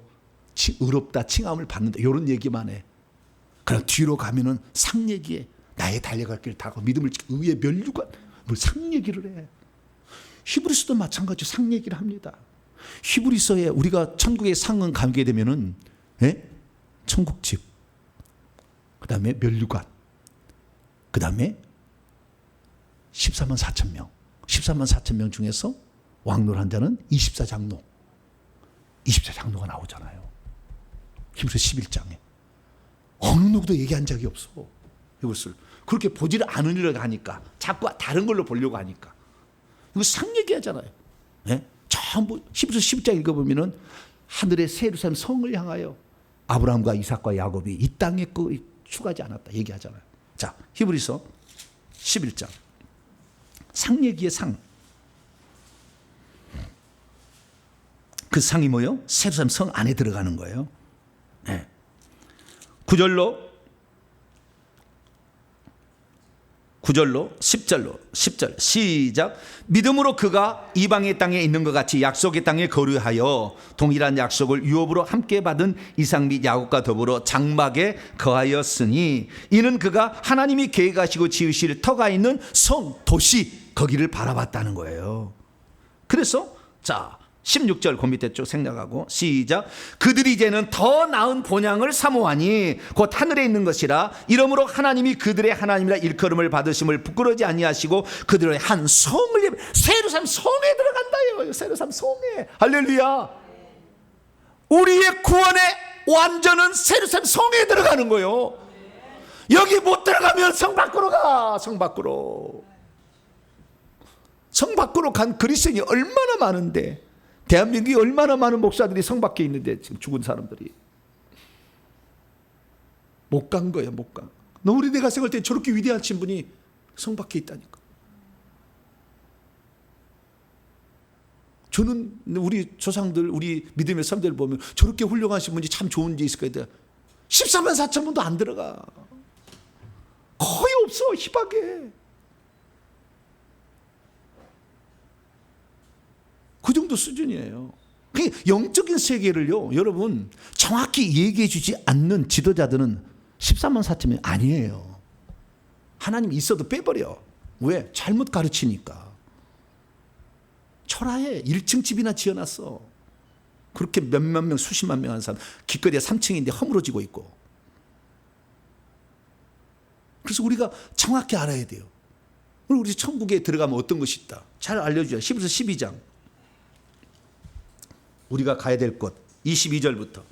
Speaker 2: 의롭다 칭함을 받는다 이런 얘기만 해. 그럼 뒤로 가면은 상 얘기해. 나의 달려갈 길 다고 믿음을 지키고 의의 면류관 뭐 상 얘기를 해. 히브리서도 마찬가지 상 얘기를 합니다. 히브리서에 우리가 천국의 상은 가게 되면은 천국집, 그 다음에 면류관, 그 다음에 14만 4천 명, 14만 4천 명 중에서 왕노한 자는 24장로, 24장로가 나오잖아요. 히브리서 11장에 어느 누구도 얘기한 적이 없어. 이것을 그렇게 보지를 않으려고 하니까 자꾸 다른 걸로 보려고 하니까 이거 상 얘기하잖아요. 전부 히브리서 11장 읽어보면은 하늘의 새 예루살렘 성을 향하여 아브라함과 이삭과 야곱이 이 땅에 추가하지 않았다 얘기하잖아요. 자, 히브리서 11장 상 얘기의 상. 그 상이 뭐요? 새 예루살렘 성 안에 들어가는 거예요. 9절로 10절 시작. 믿음으로 그가 이방의 땅에 있는 것 같이 약속의 땅에 거류하여 동일한 약속을 유업으로 함께 받은 이삭 및 야곱과 더불어 장막에 거하였으니 이는 그가 하나님이 계획하시고 지으실 터가 있는 성 도시 거기를 바라봤다는 거예요. 그래서 자 16절 그 밑에 쭉 생략하고 시작. 그들이 이제는 더 나은 본향을 사모하니 곧 하늘에 있는 것이라. 이러므로 하나님이 그들의 하나님이라 일컬음을 받으심을 부끄러워지 아니하시고 그들의 한 성을 새 예루살렘 성에 들어간다요. 새 예루살렘 성에. 할렐루야. 우리의 구원의 완전은 새 예루살렘 성에 들어가는 거예요. 여기 못 들어가면 성 밖으로 가. 성 밖으로. 성 밖으로 간 그리스도인이 얼마나 많은데, 대한민국이 얼마나 많은 목사들이 성 밖에 있는데 지금 죽은 사람들이 못 간 거예요. 못 간. 너 우리 내가 생각할 때 저렇게 위대하신 분이 성 밖에 있다니까. 저는 우리 조상들, 우리 믿음의 사람들 보면 저렇게 훌륭하신 분이 참 좋은 데 있을 거야. 14만 4천 분도 안 들어가. 거의 없어. 희박해. 그 정도 수준이에요. 영적인 세계를요, 여러분 정확히 얘기해 주지 않는 지도자들은 14만 4천이 아니에요. 하나님이 있어도 빼버려. 왜? 잘못 가르치니까. 초라해. 1층 집이나 지어놨어. 그렇게 몇만 명, 수십만 명 한 사람 길거리에 3층인데 허물어지고 있고. 그래서 우리가 정확히 알아야 돼요. 우리 천국에 들어가면 어떤 것이 있다. 잘 알려줘요. 히브리서 12장. 우리가 가야 될 곳 22절부터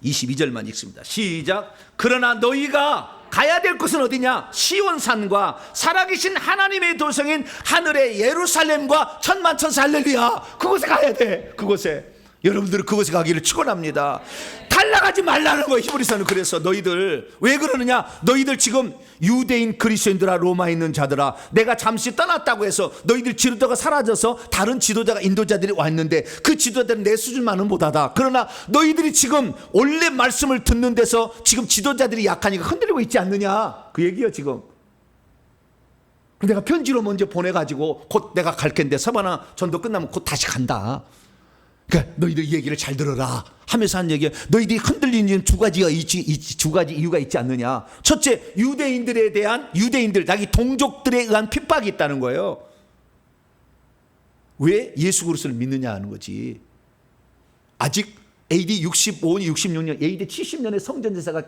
Speaker 2: 22절만 읽습니다. 시작. 그러나 너희가 가야 될 곳은 어디냐? 시온산과 살아계신 하나님의 도성인 하늘의 예루살렘과 천만천사. 할렐루야. 그곳에 가야 돼. 그곳에. 여러분들은 그곳에 가기를 축원합니다. 달라가지 말라는 거예요. 히브리서는. 그래서 너희들 왜 그러느냐? 너희들 지금 유대인 그리스도인들아, 로마에 있는 자들아, 내가 잠시 떠났다고 해서 너희들 지도자가 사라져서 다른 지도자가, 인도자들이 왔는데 그 지도자들은 내 수준만은 못하다. 그러나 너희들이 지금 원래 말씀을 듣는 데서 지금 지도자들이 약하니까 흔들리고 있지 않느냐, 그 얘기예요 지금. 내가 편지로 먼저 보내가지고 곧 내가 갈 텐데 서바나 전도 끝나면 곧 다시 간다. 그러니까 너희들 이 얘기를 잘 들어라 하면서 한 얘기야. 너희들이 흔들리는 두 가지 이유가 있지 않느냐. 첫째, 유대인들에 대한, 유대인들 자기 동족들에 의한 핍박이 있다는 거예요. 왜 예수 그리스도를 믿느냐 하는 거지. 아직 AD 65년, 66년, AD 70년에 성전 제사가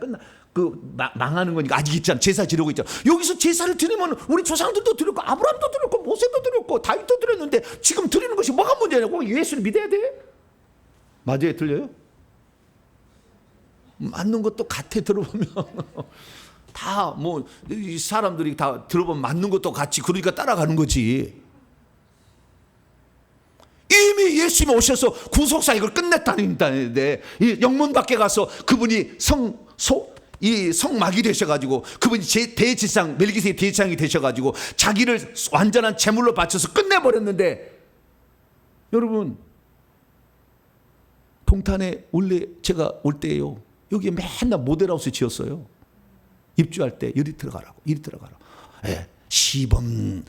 Speaker 2: 망하는 거니까 아직 있잖아. 제사 지르고 있잖아. 여기서 제사를 드리면 우리 조상들도 드렸고 아브라함도 드렸고 모세도 드렸고 다윗도 드렸는데 지금 드리는 것이 뭐가 문제냐고. 예수를 믿어야 돼? 맞아요? 들려요? 맞는 것도 같아. 들어보면 다 뭐 이 사람들이 다 들어보면 맞는 것도 같이, 그러니까 따라가는 거지. 이미 예수님이 오셔서 구속사 이걸 끝냈다는데 영문 밖에 가서 그분이 성막이 되셔가지고 그분이 대제사장, 멜기세덱 대제사장이 되셔가지고 자기를 완전한 제물로 바쳐서 끝내버렸는데, 여러분 동탄에 원래 제가 올 때요, 여기에 맨날 모델하우스 지었어요. 입주할 때 이리 들어가라고. 예, 시범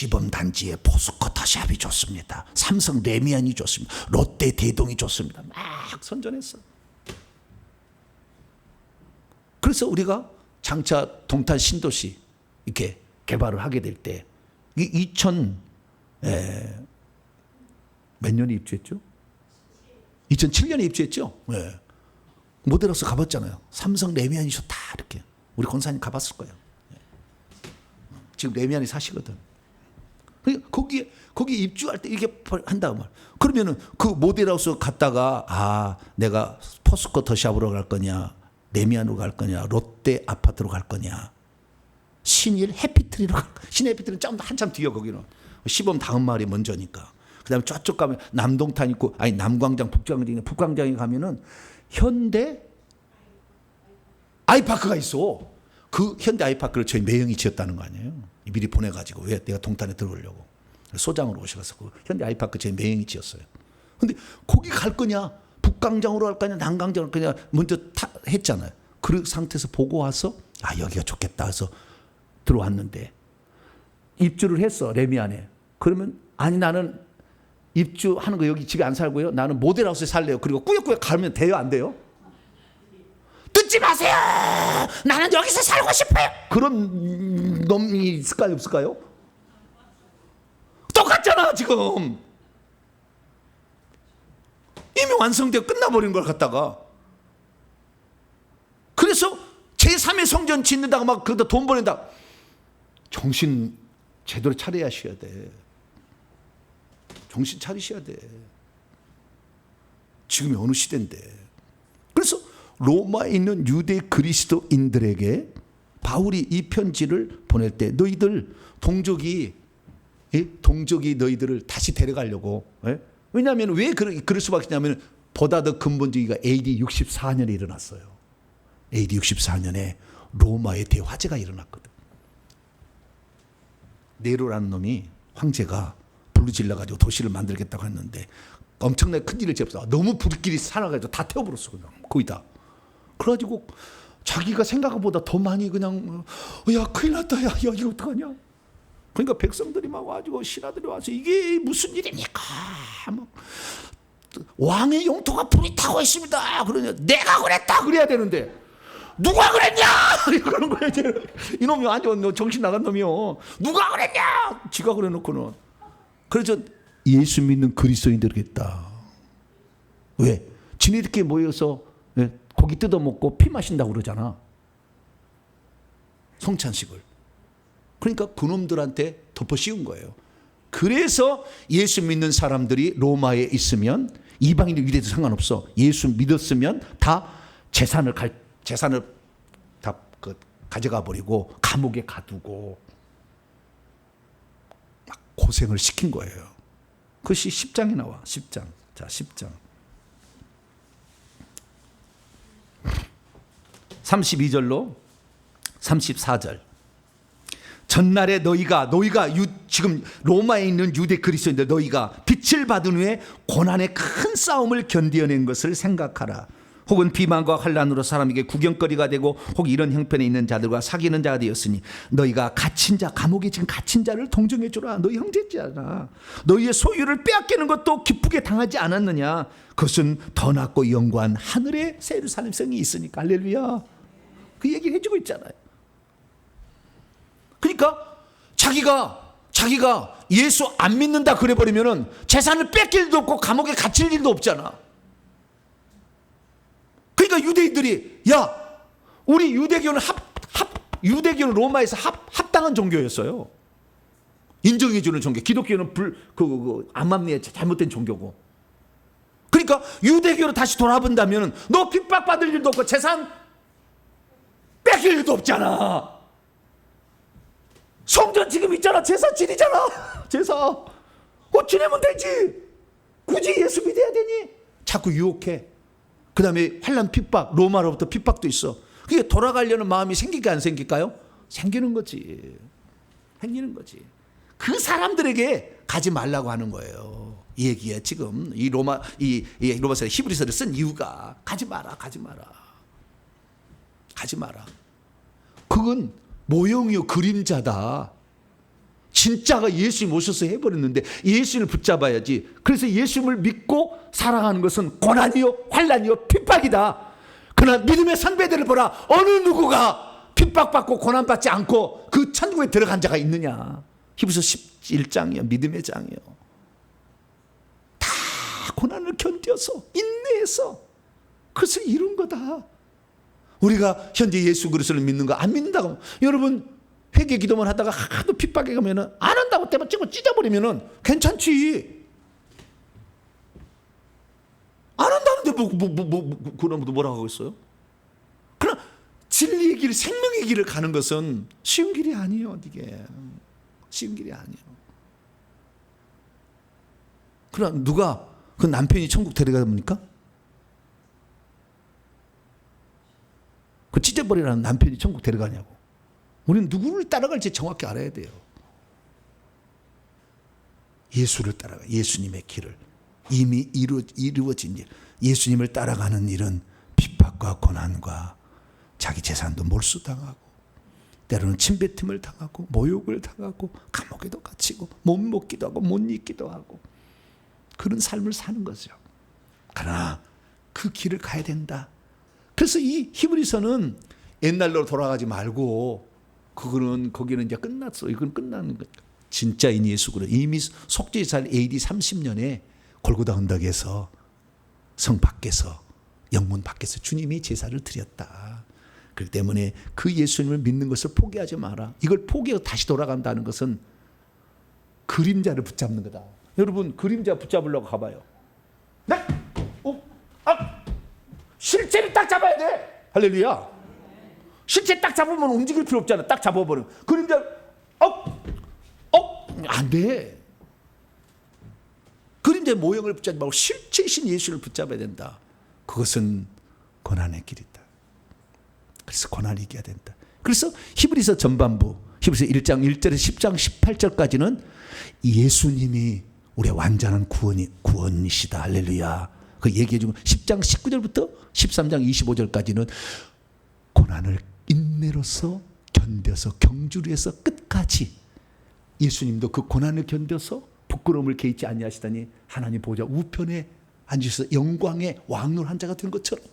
Speaker 2: 시범 단지에 포스코타샵이 좋습니다. 삼성 레미안이 좋습니다. 롯데 대동이 좋습니다. 막 선전했어. 그래서 우리가 장차 동탄 신도시 이렇게 개발을 하게 될 때, 이 2000 몇 년에 입주했죠? 2007년에 입주했죠? 예. 모델하우스 가봤잖아요. 삼성 레미안이 좋다 이렇게. 우리 권사님 가봤을 거예요. 예. 지금 레미안이 사시거든. 그러니까 거기 입주할 때 이렇게 한다고 말. 그러면은 그 모델하우스 갔다가 내가 포스코 더샵으로 갈 거냐, 레미안으로 갈 거냐, 롯데 아파트로 갈 거냐, 신일 해피트리로 갈 거냐. 신일 해피트리는 좀 한참 뒤에 거기는. 시범 다음 마을이 먼저니까. 그다음에 저쪽 가면 남동탄 있고, 아니 남광장, 북광장에 가면은 현대 아이파크가 있어. 그 현대 아이파크를 저희 매형이 지었다는 거 아니에요? 미리 보내가지고 왜 내가 동탄에 들어오려고 소장으로 오셔서 그 현대 아이파크 저희 매형이 지었어요. 근데 거기 갈 거냐, 북광장으로 갈 거냐, 남광장으로 갈 거냐 먼저 했잖아요. 그 상태에서 보고 와서 여기가 좋겠다 해서 들어왔는데 입주를 했어, 레미안에. 그러면 나는 입주하는 거 여기 집에 안 살고요. 나는 모델하우스에 살래요. 그리고 꾸역꾸역 가면 돼요, 안 돼요? 듣지 마세요. 나는 여기서 살고 싶어요. 그런 놈이 있을까요, 없을까요? 똑같잖아 지금. 이미 완성되어 끝나버린 걸 갖다가. 그래서 제3의 성전 짓는다고 막 거기다 돈 보낸다. 정신 제대로 차려야 하셔야 돼. 정신 차리셔야 돼. 지금이 어느 시대인데. 그래서 로마에 있는 유대 그리스도인들에게 바울이 이 편지를 보낼 때 너희들 동족이 너희들을 다시 데려가려고. 왜냐하면 왜 그럴 수밖에 없냐면 보다 더 근본적이가 AD 64년에 일어났어요. AD 64년에 로마의 대화재가 일어났거든. 네로라는 놈이 황제가 불질러가지고 도시를 만들겠다고 했는데 엄청나게 큰 일을 지었어. 너무 불길이 살아가지고 다 태워버렸어. 그냥 거의 다. 그래가지고 자기가 생각보다 더 많이 그냥 야 큰일 났다. 야 이거 어떡하냐. 그러니까 백성들이 막 와가지고 신하들이 와서 이게 무슨 일입니까. 막 왕의 용토가 불이 타고 있습니다. 그러냐. 내가 그랬다 그래야 되는데 누가 그랬냐 그런 거야. 이놈이 완전 정신 나간 놈이요. 누가 그랬냐. 지가 그래놓고는. 그래서 예수 믿는 그리스도인들이겠다. 왜? 지네들끼리 모여서 고기 뜯어먹고 피 마신다고 그러잖아. 성찬식을. 그러니까 그놈들한테 덮어 씌운 거예요. 그래서 예수 믿는 사람들이 로마에 있으면 이방인들 유대도 상관없어. 예수 믿었으면 다 재산을 다 가져가 버리고 감옥에 가두고 막 고생을 시킨 거예요. 그것이 10장에 나와. 10장. 자, 10장. 32절로 34절. 전날에 너희가 지금 로마에 있는 유대 그리스도인들 너희가 빛을 받은 후에 고난의 큰 싸움을 견디어낸 것을 생각하라. 혹은 비만과 환난으로 사람에게 구경거리가 되고 혹 이런 형편에 있는 자들과 사귀는 자가 되었으니 너희가 갇힌 자, 감옥에 지금 갇힌 자를 동정해 주라. 너희 형제잖아. 너희의 소유를 빼앗기는 것도 기쁘게 당하지 않았느냐. 그것은 더 낫고 영광한 하늘의 새 예루살렘 성이 있으니까. 할렐루야. 그 얘기를 해주고 있잖아요. 그러니까 자기가 예수 안 믿는다 그래 버리면은 재산을 뺏길 일도 없고 감옥에 갇힐 일도 없잖아. 그러니까 유대인들이 우리 유대교는 유대교는 로마에서 합당한 종교였어요. 인정해주는 종교. 기독교는 암암리에 잘못된 종교고. 그러니까 유대교로 다시 돌아본다면 너 핍박받을 일도 없고 재산 뺏길 일도 없잖아. 성전 지금 있잖아. 제사 지리잖아. 제사. 지내면 되지. 굳이 예수 믿어야 되니? 자꾸 유혹해. 그 다음에 환난 핍박, 로마로부터 핍박도 있어. 그게 돌아가려는 마음이 생길까 안 생길까요? 생기는 거지. 생기는 거지. 그 사람들에게 가지 말라고 하는 거예요. 이 얘기에 지금 이 로마서 히브리서를 쓴 이유가 가지 마라. 그건 모형이요 그림자다. 진짜가 예수님 오셔서 해버렸는데 예수님을 붙잡아야지. 그래서 예수님을 믿고 살아가는 것은 고난이요 환난이요 핍박이다. 그러나 믿음의 선배들을 보라. 어느 누구가 핍박받고 고난받지 않고 그 천국에 들어간 자가 있느냐. 히브리서 11장이요 믿음의 장이요. 다 고난을 견뎌서 인내해서 그것을 이룬 거다. 우리가 현재 예수 그리스도를 믿는 거 안 믿는다고 여러분 회개 기도만 하다가 하도 핍박해 가면은 안 한다고 때만 찍고 찢어버리면은 괜찮지. 안 한다는데 그놈도 뭐라고 하겠어요? 그러나 진리의 길, 생명의 길을 가는 것은 쉬운 길이 아니에요. 이게 쉬운 길이 아니에요. 그러나 누가 그 남편이 천국 데려갑니까? 그 찢어버리라는 남편이 천국 데려가냐고. 우리는 누구를 따라갈지 정확히 알아야 돼요. 예수를 따라가. 예수님의 길을. 이미 이루어진 일. 예수님을 따라가는 일은 핍박과 고난과 자기 재산도 몰수당하고 때로는 침뱉음을 당하고 모욕을 당하고 감옥에도 갇히고 못 먹기도 하고 못 입기도 하고 그런 삶을 사는 거죠. 그러나 그 길을 가야 된다. 그래서 이 히브리서는 옛날로 돌아가지 말고 거기는 이제 끝났어. 이건 끝나는 거예요. 진짜인 예수 그리스도 이미 속죄살 AD 30년에 골고다 언덕에서 성 밖에서 영문 밖에서 주님이 제사를 드렸다. 그렇기 때문에 그 예수님을 믿는 것을 포기하지 마라. 이걸 포기하고 다시 돌아간다는 것은 그림자를 붙잡는 거다. 여러분 그림자 붙잡으려고 가봐요. 네? 실제를 딱 잡아야 돼. 할렐루야. 실제 딱 잡으면 움직일 필요 없잖아. 딱 잡아버려. 그림자 안 돼. 그림자의 모형을 붙잡지 말고 실체이신 예수를 붙잡아야 된다. 그것은 고난의 길이다. 그래서 고난을 이겨야 된다. 그래서 히브리서 전반부 히브리서 1장 1절에서 10장 18절까지는 예수님이 우리의 완전한 구원이시다. 할렐루야. 그 얘기해주고 10장 19절부터 13장 25절까지는 고난을 인내로서 견뎌서 경주를 해서 끝까지 예수님도 그 고난을 견뎌서 부끄러움을 개의치 아니하시다니 하나님 보좌 우편에 앉으셔서 영광의 왕노한 자가 된 것처럼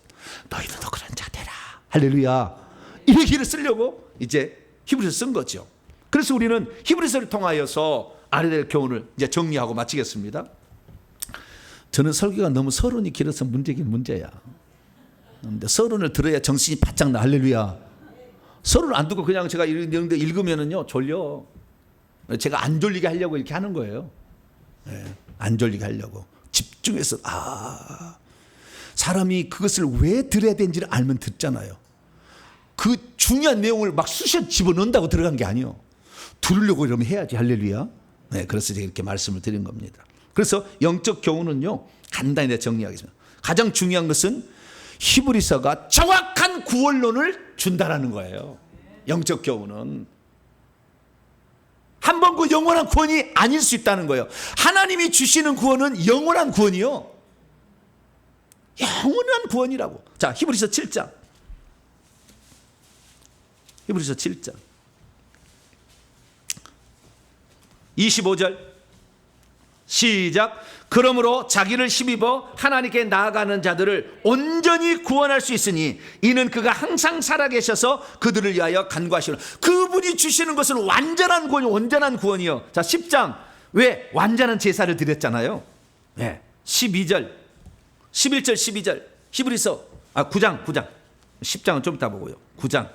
Speaker 2: 너희들도 그런 자 되라. 할렐루야. 이 얘기를 쓰려고 이제 히브리서 쓴 거죠. 그래서 우리는 히브리서를 통하여서 알아야 될 교훈을 이제 정리하고 마치겠습니다. 저는 설교가 너무 서론이 길어서 문제긴 문제야. 근데 서론을 들어야 정신이 바짝 나. 할렐루야. 서론을 안 듣고 그냥 제가 이런 데 읽으면은요 졸려. 제가 안 졸리게 하려고 이렇게 하는 거예요. 네, 안 졸리게 하려고 집중해서 사람이 그것을 왜 들어야 되는지를 알면 듣잖아요. 그 중요한 내용을 막 쑤셔 집어넣는다고 들어간 게 아니에요. 들으려고 이러면 해야지. 할렐루야. 네, 그래서 제가 이렇게 말씀을 드린 겁니다. 그래서 영적 교훈은요 간단히 정리하겠습니다. 가장 중요한 것은 히브리서가 정확한 구원론을 준다라는 거예요. 영적 교훈은 한 번 그 영원한 구원이 아닐 수 있다는 거예요. 하나님이 주시는 구원은 영원한 구원이요. 영원한 구원이라고. 자, 히브리서 7장. 히브리서 7장 25절 시작. 그러므로 자기를 힘입어 하나님께 나아가는 자들을 온전히 구원할 수 있으니 이는 그가 항상 살아계셔서 그들을 위하여 간구하시는 그분이 주시는 것은 완전한 구원이 온전한 구원이요. 자 10장 왜 완전한 제사를 드렸잖아요. 네. 12절 11절 12절 히브리서 9장 10장은 좀 이따 보고요. 9장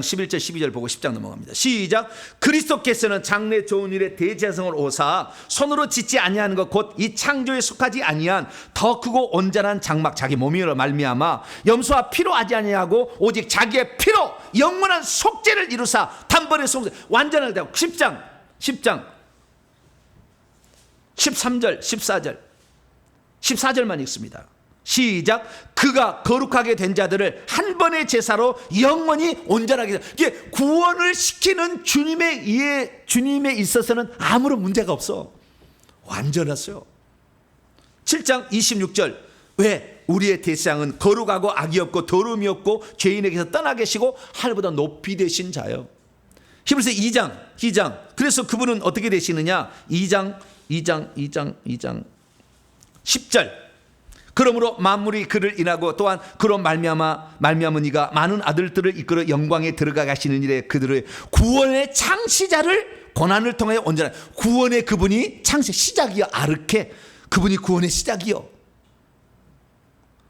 Speaker 2: 11절 12절 보고 10장 넘어갑니다. 시작. 그리스도께서는 장래 좋은 일에 대제사장을 오사 손으로 짓지 아니하는 것 곧 이 창조에 속하지 아니한 더 크고 온전한 장막 자기 몸이로 말미암아 염소와 피로 하지 아니하고 오직 자기의 피로 영원한 속죄를 이루사 단번에 속죄 완전하게 되고 10장 13절 14절만 읽습니다. 시작. 그가 거룩하게 된 자들을 한 번의 제사로 영원히 온전하게 이게 구원을 시키는 주님에 있어서는 아무런 문제가 없어. 완전했어요. 7장 26절 왜 우리의 대상은 거룩하고 악이 없고 더러움이 없고 죄인에게서 떠나 계시고 하늘보다 높이 되신 자요. 히브리서 2장
Speaker 1: 2장. 그래서 그분은 어떻게 되시느냐? 2장 10절. 그러므로 만물이 그를 인하고 또한 그로 말미암은 이가 많은 아들들을 이끌어 영광에 들어가 가시는 일에 그들의 구원의 창시자를 고난을 통하여 온전한 구원의 그분이 시작이요. 아르케. 그분이 구원의 시작이요.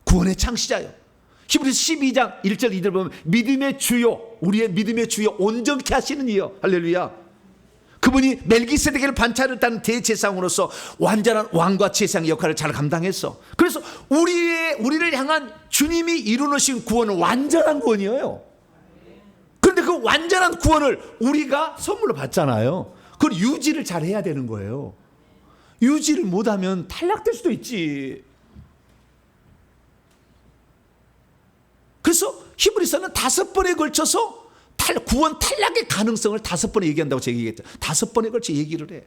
Speaker 1: 구원의 창시자요. 히브리서 12장 1절 2절 보면 믿음의 주요, 우리의 믿음의 주요 온전케 하시는 이요. 할렐루야. 그분이 멜기세덱을 반차를 따는 대제사장으로서 완전한 왕과 제사장의 역할을 잘 감당했어. 그래서 우리를 향한 주님이 이루어신 구원은 완전한 구원이에요. 그런데 그 완전한 구원을 우리가 선물로 받잖아요. 그걸 유지를 잘 해야 되는 거예요. 유지를 못하면 탈락될 수도 있지. 그래서 히브리서는 5번에 걸쳐서 구원 탈락의 가능성을 5번에 얘기한다고 제가 얘기했죠. 5번에 걸쳐 얘기를 해.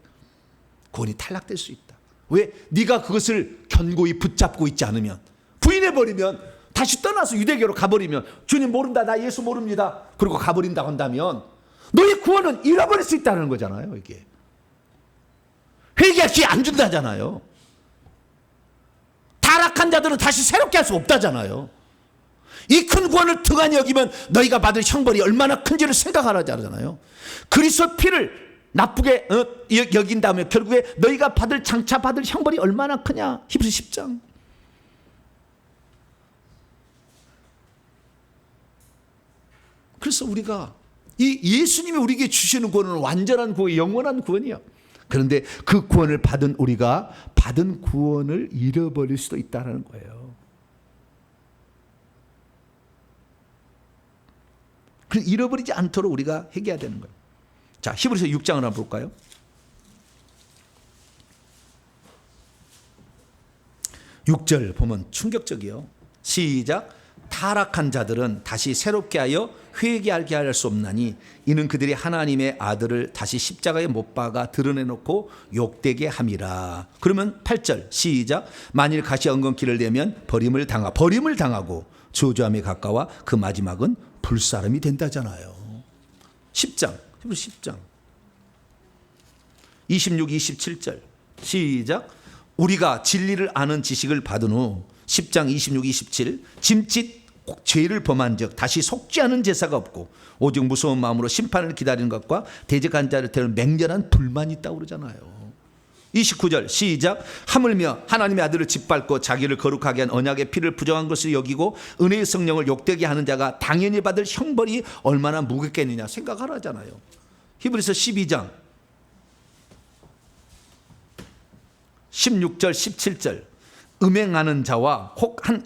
Speaker 1: 구원이 탈락될 수 있다. 왜? 네가 그것을 견고히 붙잡고 있지 않으면, 부인해버리면, 다시 떠나서 유대교로 가버리면, 주님 모른다, 나 예수 모릅니다, 그리고 가버린다고 한다면 너의 구원은 잃어버릴 수 있다는 거잖아요. 이게 회개할 기회 안 준다잖아요. 타락한 자들은 다시 새롭게 할 수 없다잖아요. 이 큰 구원을 등한히 여기면 너희가 받을 형벌이 얼마나 큰지를 생각하라잖아요. 그리스도 피를 나쁘게 여긴다면 결국에 너희가 장차 받을 형벌이 얼마나 크냐. 히브리서 10장. 그래서 우리가 이 예수님이 우리에게 주시는 구원은 완전한 구원, 영원한 구원이야. 그런데 그 구원을 받은 우리가 받은 구원을 잃어버릴 수도 있다는 거예요. 잃어버리지 않도록 우리가 회개해야 되는 거예요. 자, 히브리서 6장을 한번 볼까요? 6절 보면 충격적이요. 시작. 타락한 자들은 다시 새롭게 하여 회개하게 할 수 없나니 이는 그들이 하나님의 아들을 다시 십자가에 못 박아 드러내놓고 욕되게 함이라. 그러면 8절 시작. 만일 가시 엉겅퀴를 내면 버림을 당하고 저주함에 가까워 그 마지막은 불사름이 된다잖아요. 10장 26, 27절 시작. 우리가 진리를 아는 지식을 받은 후 10장 26, 27 짐짓 죄를 범한 적 다시 속지 않은 제사가 없고 오직 무서운 마음으로 심판을 기다리는 것과 대적한 자를 태우는 맹렬한 불만이 있다고 그러잖아요. 29절 시작. 하물며 하나님의 아들을 짓밟고 자기를 거룩하게 한 언약의 피를 부정한 것을 여기고 은혜의 성령을 욕되게 하는 자가 당연히 받을 형벌이 얼마나 무겁겠느냐 생각하라잖아요. 히브리서 12장 16절 17절 음행하는 자와 혹 한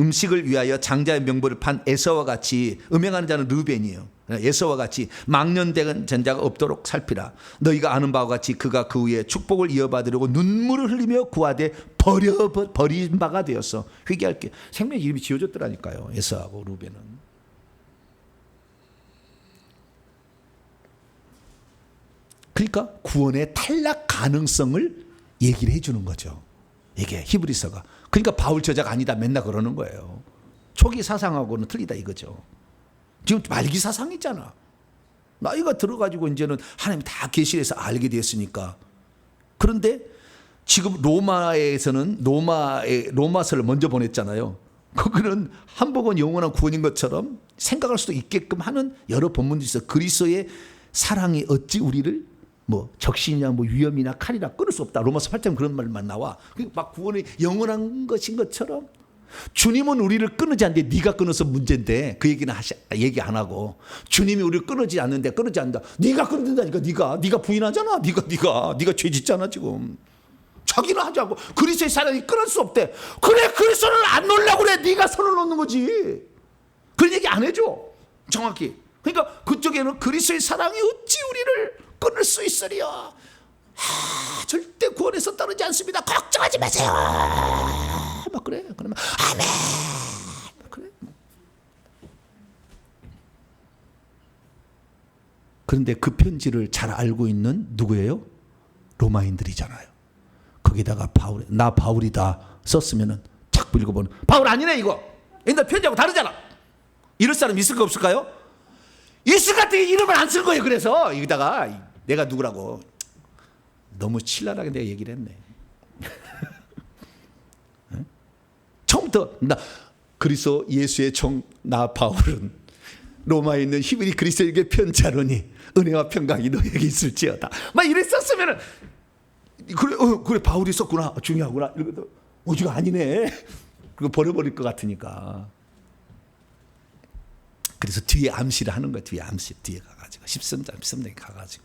Speaker 1: 음식을 위하여 장자의 명분을 판 에서와 같이, 음행하는 자는 르벤이에요. 에서와 같이 망령된 전자가 없도록 살피라. 너희가 아는 바와 같이 그가 그 후에 축복을 이어받으려고 눈물을 흘리며 구하되 버린 바가 되어서 회개할 게 생명 이름이 지어졌더라니까요. 에서하고 르벤은. 그러니까 구원의 탈락 가능성을 얘기를 해주는 거죠. 이게 히브리서가. 그러니까 바울 저자가 아니다 맨날 그러는 거예요. 초기 사상하고는 틀리다 이거죠. 지금 말기 사상이잖아. 나이가 들어가지고 이제는 하나님이 다 계시해서 알게 됐으니까. 그런데 지금 로마에서는 로마서를 먼저 보냈잖아요. 그거는 한복은 영원한 구원인 것처럼 생각할 수도 있게끔 하는 여러 본문들이 있어. 그리스도의 사랑이 어찌 우리를 적신이나 위험이나 칼이나 끊을 수 없다. 로마서 8장 그런 말만 나와. 막 구원이 영원한 것인 것처럼 주님은 우리를 끊지 않는데 네가 끊어서 문제인데 그 얘기는 얘기 안 하고 주님이 우리를 끊지 않는데 끊지 않는다. 네가 끊는다니까. 네가 부인하잖아. 네가 죄 짓잖아 지금. 자기는 하지 않고 그리스도의 사랑이 끊을 수 없대. 그래 그리스도를 안 놓으려고 그래. 네가 손을 놓는 거지. 그런 얘기 안 해줘. 정확히. 그러니까 그쪽에는 그리스도의 사랑이 어찌 우리를 끊을 수 있으리요. 절대 구원에서 떨어지지 않습니다. 걱정하지 마세요. 막 그래. 그러면 아멘. 막 그래. 그런데 그 편지를 잘 알고 있는 누구예요? 로마인들이잖아요. 거기다가 나 바울이다 썼으면은 자꾸 읽어보는 바울 아니네 이거. 옛날 편지하고 다르잖아. 이럴 사람 있을까 없을까요?
Speaker 2: 예수 같은 이름을 안 쓴 거예요. 그래서 여기다가 내가 누구라고 너무 신랄하게 내가 얘기를 했네. 처음부터 나 그리스도 예수의 종 나 바울은 로마에 있는 히브리 그리스도에게 편지하노니 은혜와 평강이 너에게 있을지어다. 막 이랬었으면은 그래 바울이 썼구나, 중요하구나. 이러고도 오지가 아니네. 그거 버려버릴 것 같으니까. 그래서 뒤에 암시를 하는 거야. 뒤에 암시 뒤에 가가지고 13장에 가가지고.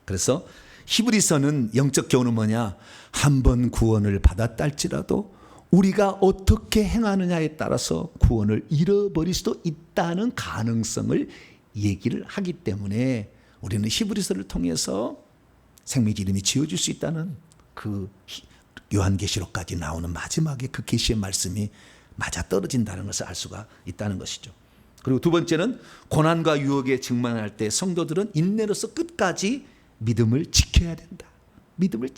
Speaker 2: 그래서 히브리서는 영적 교훈은 뭐냐? 한 번 구원을 받았다 할지라도 우리가 어떻게 행하느냐에 따라서 구원을 잃어버릴 수도 있다는 가능성을 얘기를 하기 때문에 우리는 히브리서를 통해서 생명의 이름이 지어질 수 있다는 그 요한계시록까지 나오는 마지막에 그 계시의 말씀이 맞아떨어진다는 것을 알 수가 있다는 것이죠. 그리고 두 번째는 고난과 유혹에 직면할 때 성도들은 인내로서 끝까지 믿음을 지켜야 된다. 믿음을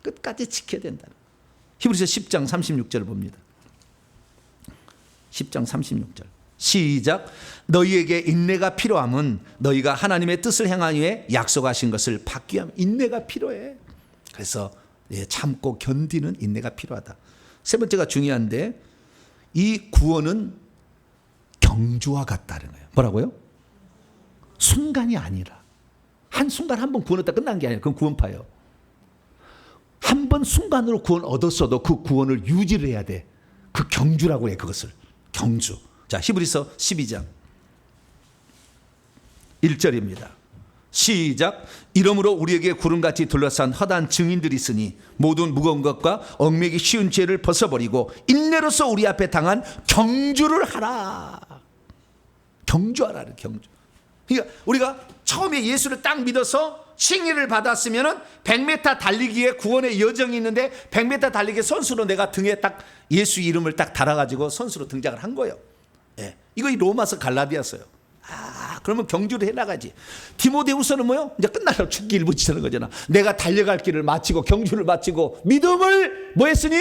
Speaker 2: 끝까지 지켜야 된다. 히브리서 10장 36절을 봅니다. 10장 36절 시작. 너희에게 인내가 필요함은 너희가 하나님의 뜻을 행한 후에 약속하신 것을 받기 위함. 인내가 필요해. 그래서 참고 견디는 인내가 필요하다. 세 번째가 중요한데 이 구원은 경주와 같다는 거예요. 뭐라고요? 순간이 아니라 한순간 한 번 구원 얻다 끝난 게 아니라 그건 구원파예요. 한 번 순간으로 구원 얻었어도 그 구원을 유지를 해야 돼. 그 경주라고 해. 그것을 경주. 자, 히브리서 12장 1절입니다. 시작. 이러므로 우리에게 구름같이 둘러싼 허다한 증인들이 있으니 모든 무거운 것과 얽매기 쉬운 죄를 벗어버리고 인내로서 우리 앞에 당한 경주를 하라. 경주하라. 경주. 그러니까 우리가 처음에 예수를 딱 믿어서 칭의를 받았으면은 100m 달리기에 구원의 여정이 있는데 100m 달리기 선수로 내가 등에 딱 예수 이름을 딱 달아가지고 선수로 등장을 한 거예요. 예. 이거 로마서 갈라디아서요. 그러면 경주를 해나가지. 디모데후서는 뭐요? 이제 끝나서 죽기 일부 지나는 거잖아. 내가 달려갈 길을 마치고 경주를 마치고 믿음을 뭐 했으니?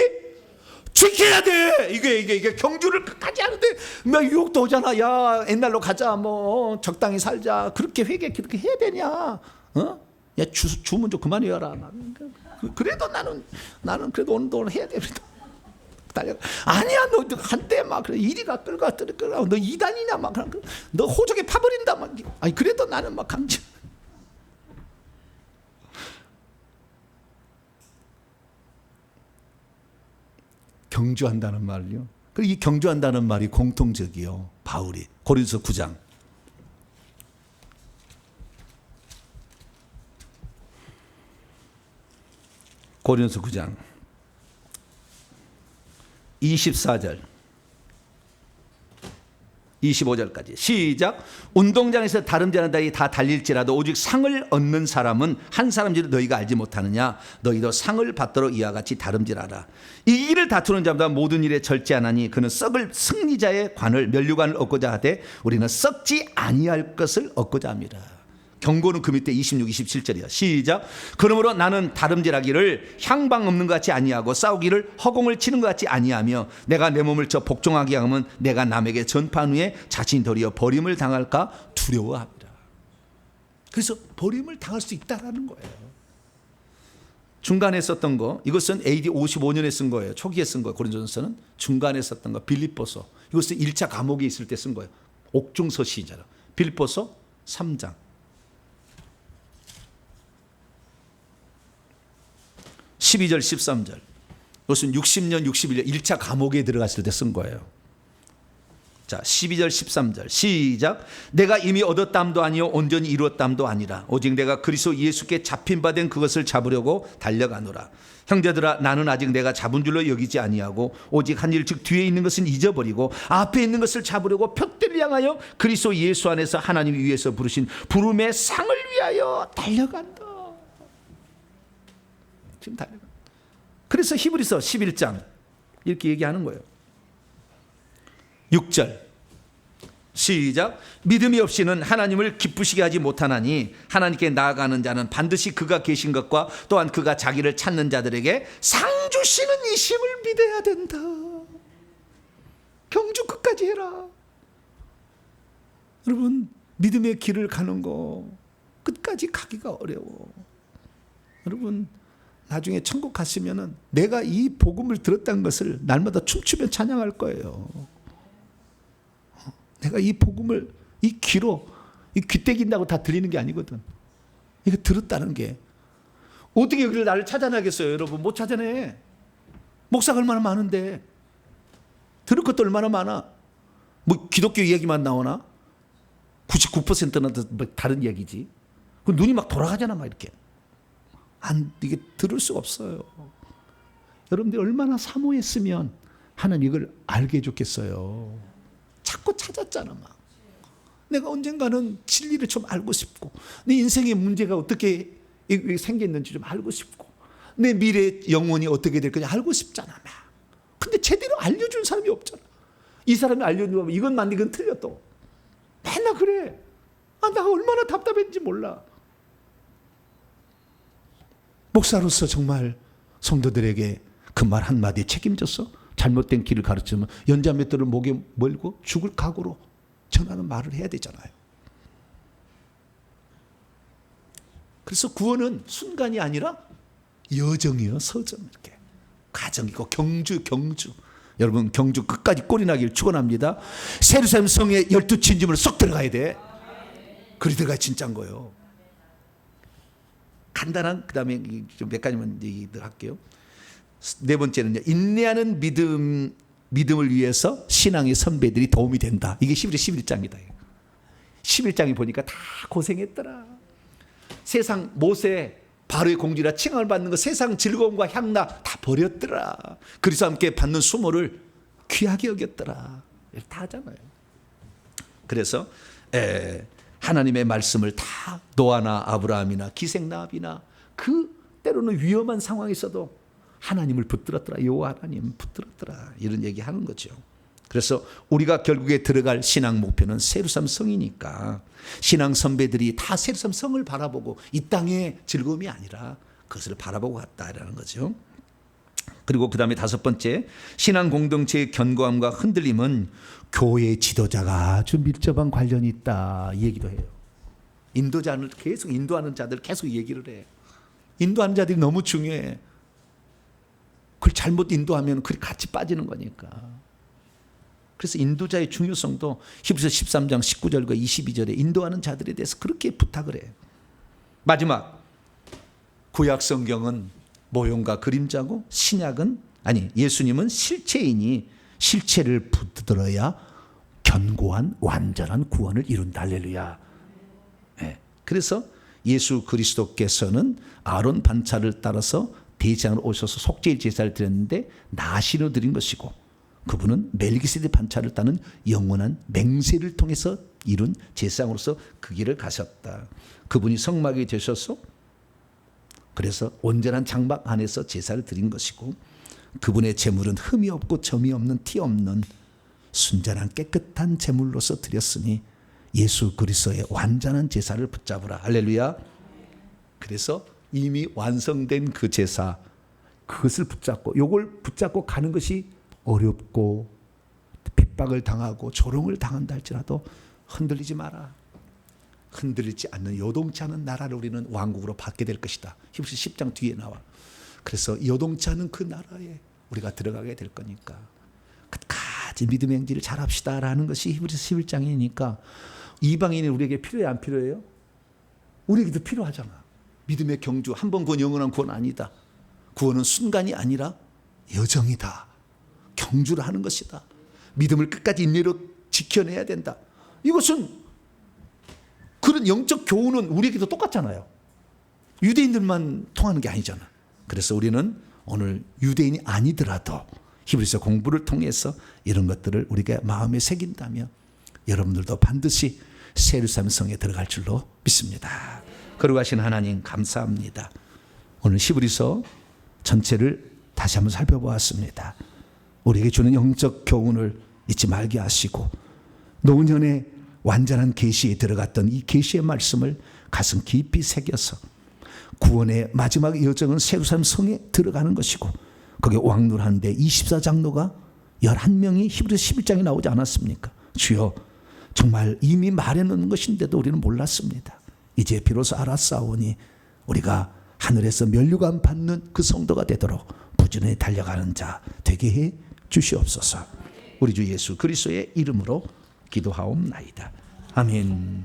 Speaker 2: 지켜야 돼. 이게 경주를 끝까지 하는데 막 유혹도 오잖아. 야, 옛날로 가자. 뭐 적당히 살자. 그렇게 그렇게 해야 되냐? 어? 야, 주문 좀 그만해라. 그래도 나는 그래도 오늘 해야 됩니다. 달려. 아니야, 너 한때 막 그래 이리가 끌고 너 이단이냐 막 너 호적에 파버린다 막. 아니 그래도 나는 막 강제. 경주한다는 말이요. 그리고 이 경주한다는 말이 공통적이요. 바울이 고린도서 9장 고린도서 9장 24절 25절까지 시작. 운동장에서 다름질하는 자들이 다 달릴지라도 오직 상을 얻는 사람은 한 사람인지도 너희가 알지 못하느냐. 너희도 상을 받도록 이와 같이 다름질하라. 이 일을 다투는 자마다 모든 일에 절제하나니 그는 썩을 승리자의 관을 면류관을 얻고자 하되 우리는 썩지 아니할 것을 얻고자 합니다. 경고는 그 밑에 26, 27절이야. 시작. 그러므로 나는 다름질하기를 향방 없는 것 같이 아니하고 싸우기를 허공을 치는 것 같이 아니하며 내가 내 몸을 저 복종하게 하면 내가 남에게 전파한 후에 자신이 도리어 버림을 당할까 두려워합니다. 그래서 버림을 당할 수 있다라는 거예요. 중간에 썼던 거, 이것은 AD 55년에 쓴 거예요. 초기에 쓴 거예요. 고린도전서는 중간에 썼던 거. 빌립보서, 이것은 1차 감옥에 있을 때 쓴 거예요. 옥중서 시잖아. 빌립보서 3장 12절 13절. 이것은 60년 61년 1차 감옥에 들어갔을 때 쓴 거예요. 자, 12절 13절 시작. 내가 이미 얻었담도 아니요 온전히 이루었담도 아니라 오직 내가 그리스도 예수께 잡힌 바 된 그것을 잡으려고 달려가노라. 형제들아, 나는 아직 내가 잡은 줄로 여기지 아니하고 오직 한 일 즉 뒤에 있는 것은 잊어버리고 앞에 있는 것을 잡으려고 표대를 향하여 그리스도 예수 안에서 하나님이 위에서 부르신 부름의 상을 위하여 달려간다. 지금 달려간다. 그래서 히브리서 11장 이렇게 얘기하는 거예요. 6절 시작. 믿음이 없이는 하나님을 기쁘시게 하지 못하나니 하나님께 나아가는 자는 반드시 그가 계신 것과 또한 그가 자기를 찾는 자들에게 상 주시는 이심을 믿어야 된다. 경주 끝까지 해라. 여러분, 믿음의 길을 가는 거 끝까지 가기가 어려워. 여러분, 나중에 천국 갔으면은 내가 이 복음을 들었다는 것을 날마다 춤추며 찬양할 거예요. 내가 이 복음을 이 귀로, 이 귀때긴다고 다 들리는 게 아니거든. 이거 들었다는 게. 어떻게 그걸 나를 찾아내겠어요, 여러분? 못 찾아내. 목사가 얼마나 많은데. 들을 것도 얼마나 많아. 뭐 기독교 얘기만 나오나? 99%는 다른 얘기지. 그 눈이 막 돌아가잖아, 막 이렇게. 이게 들을 수가 없어요. 여러분들 얼마나 사모했으면 하나님 이걸 알게 해줬겠어요. 자꾸 찾았잖아, 막. 내가 언젠가는 진리를 좀 알고 싶고, 내 인생의 문제가 어떻게 생겼는지 좀 알고 싶고, 내 미래 영혼이 어떻게 될 거냐 알고 싶잖아, 막. 근데 제대로 알려준 사람이 없잖아. 이 사람이 알려주면 이건 맞는데 이건 틀려 또. 맨날 그래. 내가 얼마나 답답했는지 몰라. 목사로서 정말 성도들에게 그 말 한마디에 책임졌어? 잘못된 길을 가르치면 연자맷돌을 목에 몰고 죽을 각오로 전하는 말을 해야 되잖아요. 그래서 구원은 순간이 아니라 여정이요, 서정. 이렇게 가정이고 경주. 여러분, 경주 끝까지 꼴이 나길 축원합니다. 예루살렘 성에 12진짐으로 쏙 들어가야 돼. 그리 들어가야 진짜인 거예요. 간단한, 그 다음에 좀 몇 가지만 얘기들 할게요. 네 번째는요, 인내하는 믿음을 위해서 신앙의 선배들이 도움이 된다. 이게 11장이다. 11장에 보니까 다 고생했더라. 세상 모세 바로의 공주라 칭함을 받는 거, 세상 즐거움과 향락 다 버렸더라. 그리스도와 함께 받는 수모를 귀하게 여겼더라. 다 하잖아요. 그래서 하나님의 말씀을 다 노아나 아브라함이나 기생나합이나 그 때로는 위험한 상황에 있어도 하나님을 붙들었더라. 여호와 하나님 붙들었더라. 이런 얘기하는 거죠. 그래서 우리가 결국에 들어갈 신앙 목표는 예루살렘 성이니까 신앙 선배들이 다 예루살렘 성을 바라보고 이 땅의 즐거움이 아니라 그것을 바라보고 갔다라는 거죠. 그리고 그 다음에 다섯 번째, 신앙 공동체의 견고함과 흔들림은 교회 지도자가 아주 밀접한 관련이 있다. 이 얘기도 해요. 인도자를 계속 인도하는 자들 계속 얘기를 해. 인도하는 자들이 너무 중요해. 그걸 잘못 인도하면 그게 같이 빠지는 거니까. 그래서 인도자의 중요성도 히브리서 13장 19절과 22절에 인도하는 자들에 대해서 그렇게 부탁을 해요. 마지막, 구약 성경은 모형과 그림자고 예수님은 실체이니 실체를 붙들어야 견고한 완전한 구원을 이룬다. 할렐루야. 네. 그래서 예수 그리스도께서는 아론 반차를 따라서 대제사장으로 오셔서 속죄일 제사를 드렸는데 나시로 드린 것이고, 그분은 멜기세덱 반차를 따는 영원한 맹세를 통해서 이룬 제사장으로서 그 길을 가셨다. 그분이 성막이 되셔서 그래서 온전한 장막 안에서 제사를 드린 것이고, 그분의 제물은 흠이 없고 점이 없는 티 없는 순전한 깨끗한 제물로서 드렸으니 예수 그리스도의 완전한 제사를 붙잡으라. 할렐루야. 그래서 이미 완성된 그 제사, 그것을 붙잡고, 요걸 붙잡고 가는 것이 어렵고 핍박을 당하고 조롱을 당한다 할지라도 흔들리지 마라. 흔들리지 않는 요동치 않은 나라를 우리는 왕국으로 받게 될 것이다. 히브리서 10장 뒤에 나와. 그래서 요동치 않은 그 나라에 우리가 들어가게 될 거니까 끝까지 믿음의 행진을 잘합시다 라는 것이 히브리서 11장이니까 이방인이 우리에게 필요해, 안 필요해요? 우리에게도 필요하잖아. 믿음의 경주, 한 번 구원 영원한 구원 아니다. 구원은 순간이 아니라 여정이다. 경주를 하는 것이다. 믿음을 끝까지 인내로 지켜내야 된다. 이것은, 그런 영적 교훈은 우리에게도 똑같잖아요. 유대인들만 통하는 게 아니잖아. 그래서 우리는 오늘 유대인이 아니더라도 히브리서 공부를 통해서 이런 것들을 우리가 마음에 새긴다면 여러분들도 반드시 예루살렘 성에 들어갈 줄로 믿습니다. 거룩하신 하나님 감사합니다. 오늘 히브리서 전체를 다시 한번 살펴보았습니다. 우리에게 주는 영적 교훈을 잊지 말게 하시고 노년의 완전한 계시에 들어갔던 이 계시의 말씀을 가슴 깊이 새겨서 구원의 마지막 여정은 예루살렘 성에 들어가는 것이고, 거기에 왕노하는데 24장로가 11명이 히브리서 11장에 나오지 않았습니까? 주여, 정말 이미 말해놓은 것인데도 우리는 몰랐습니다. 이제 비로소 알았사오니 우리가 하늘에서 면류관 받는 그 성도가 되도록 부지런히 달려가는 자 되게 해 주시옵소서. 우리 주 예수 그리스도의 이름으로 기도하옵나이다. 아멘.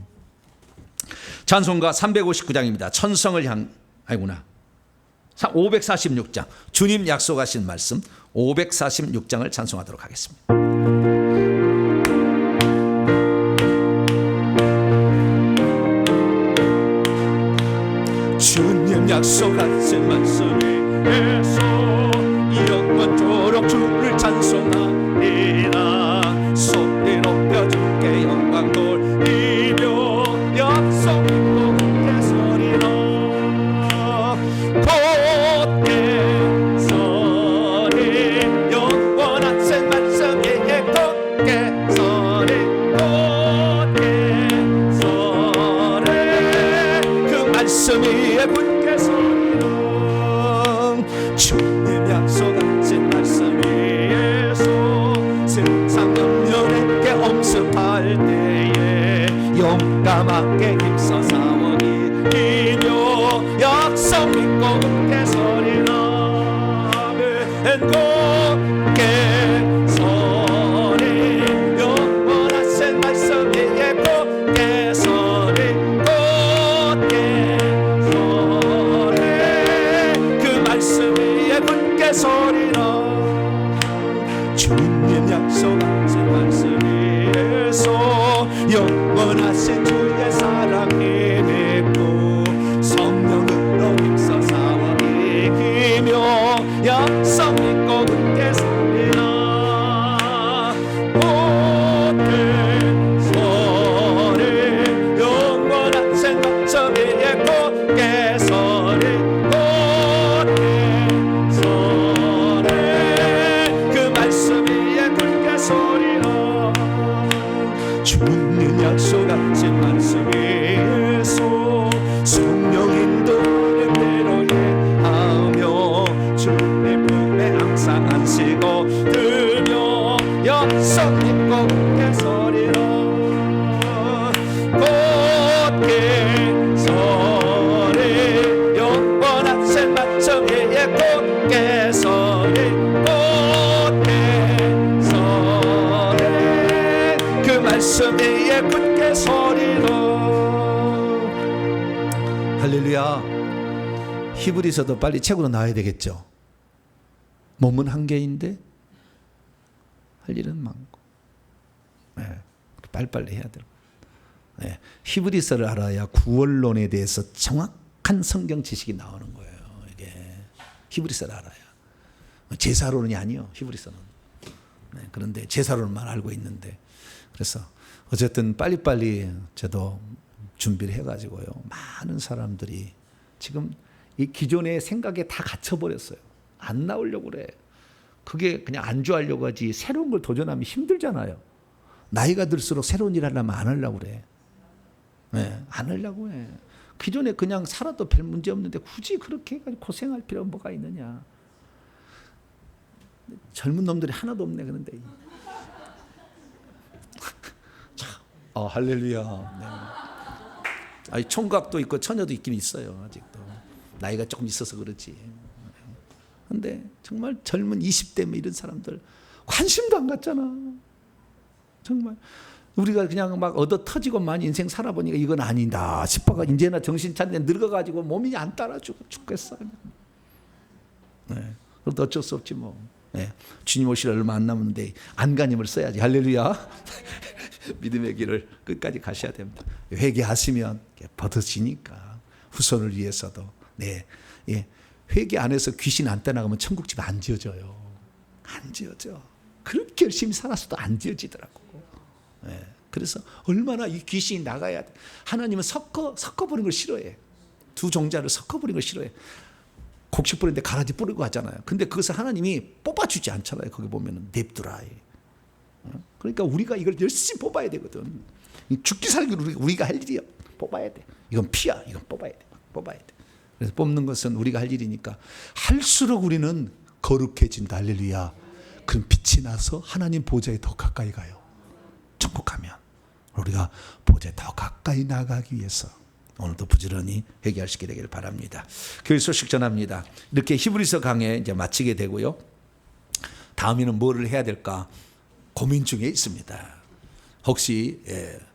Speaker 2: 찬송가 359장입니다. 천성을 향, 아이구나. 546장. 주님 약속하신 말씀 546장을 찬송하도록 하겠습니다. 주님 약속하신 말씀 위에서 영원토록 주를 찬송하리라. 소리 높여 주께 영광 돌리며 약속 믿고 서리라. 곧게 서리 영원하신 말씀 위에 곧게 서리 곧게 서리 그 말씀 위에 굳게 서리라. 주님 약속하신 말씀 위에서 세상 염려에게 엄습할 때에 용감하게 힘써 싸워 이기며 약속 믿고 굳게 서리라. 굳게 서리 영원하신 말씀 위에 굳게 서리 굳게 서리 그 말씀 위에 굳게 서리라. 주님 약속하신 말씀 위에서 영원하신 주의 사랑이 맺고 성령으로 힘써 싸워 이기며 약속 믿고 굳게 서리라. 굳게 서리 영원하신 말씀 위에 굳게 서리 굳게 서리 그 말씀 위에 굳게 서리라. 주님 약속하신 말씀 위에서 성령 인도하는 대로 행하며 주님 품에 항상 안시고 들며 약속 믿고 굳게 서리라. 굳게 서리 영원하신 말씀 위에 굳게 서리 굳게 서리 그 말씀 위에 굳게 서리라. 할렐루야. 히브리서도 빨리 책으로 나와야 되겠죠. 몸은 한 개인데 할 일은 많고, 네, 빨리빨리 해야 돼요. 네, 히브리서를 알아야 구원론에 대해서 정확한 성경 지식이 나오는 거예요. 이게 히브리서를 알아야. 제사론이 아니요, 히브리서는. 네, 그런데 제사론만 알고 있는데, 그래서 어쨌든 빨리빨리 저도 준비를 해가지고요. 많은 사람들이 지금 이 기존의 생각에 다 갇혀버렸어요. 안 나오려고 그래. 그게 그냥 안주하려고 하지 새로운 걸 도전하면 힘들잖아요. 나이가 들수록 새로운 일 하려면 안 하려고 그래. 네, 안 하려고 해. 기존에 그냥 살아도 별 문제 없는데 굳이 그렇게 고생할 필요가 뭐가 있느냐. 젊은 놈들이 하나도 없네. 그런데 할렐루야. 네. 아니, 총각도 있고 처녀도 있긴 있어요. 아직도 나이가 조금 있어서 그렇지. 근데 정말 젊은 20대면 이런 사람들 관심도 안 갖잖아. 정말 우리가 그냥 막 얻어 터지고만 인생 살아보니까 이건 아니다 싶어가 이제나 정신 차리게 늙어가지고 몸이 안 따라주고 죽겠어. 네. 그것도 어쩔 수 없지 뭐. 네. 주님 오실 얼마 안 남았는데 안간힘을 써야지. 할렐루야. 믿음의 길을 끝까지 가셔야 됩니다. 회개하시면 버텨지니까 후손을 위해서도. 네, 예. 회개 안에서 귀신 안 떠나가면 천국집 안 지어져요. 안 지어져. 그렇게 열심히 살았어도 안 지어지더라고. 예. 그래서 얼마나 이 귀신이 나가야 돼. 하나님은 섞어버리는 걸 싫어해. 두 종자를 섞어버리는 걸 싫어해. 곡식 뿌리는데 가라지 뿌리고 하잖아요. 근데 그것을 하나님이 뽑아주지 않잖아요. 거기 보면은 냅두라. 그러니까 우리가 이걸 열심히 뽑아야 되거든. 죽기 살기를 우리가 할 일이야. 뽑아야 돼. 이건 피야. 이건 뽑아야 돼. 뽑아야 돼. 그래서 뽑는 것은 우리가 할 일이니까 할수록 우리는 거룩해진다. 할렐루야. 그럼 빛이 나서 하나님 보좌에 더 가까이 가요. 천국 가면. 우리가 보좌에 더 가까이 나가기 위해서 오늘도 부지런히 회개할 수 있게 되기를 바랍니다. 교회 소식 전합니다. 이렇게 히브리서 강해 이제 마치게 되고요. 다음에는 뭐를 해야 될까 고민 중에 있습니다. 혹시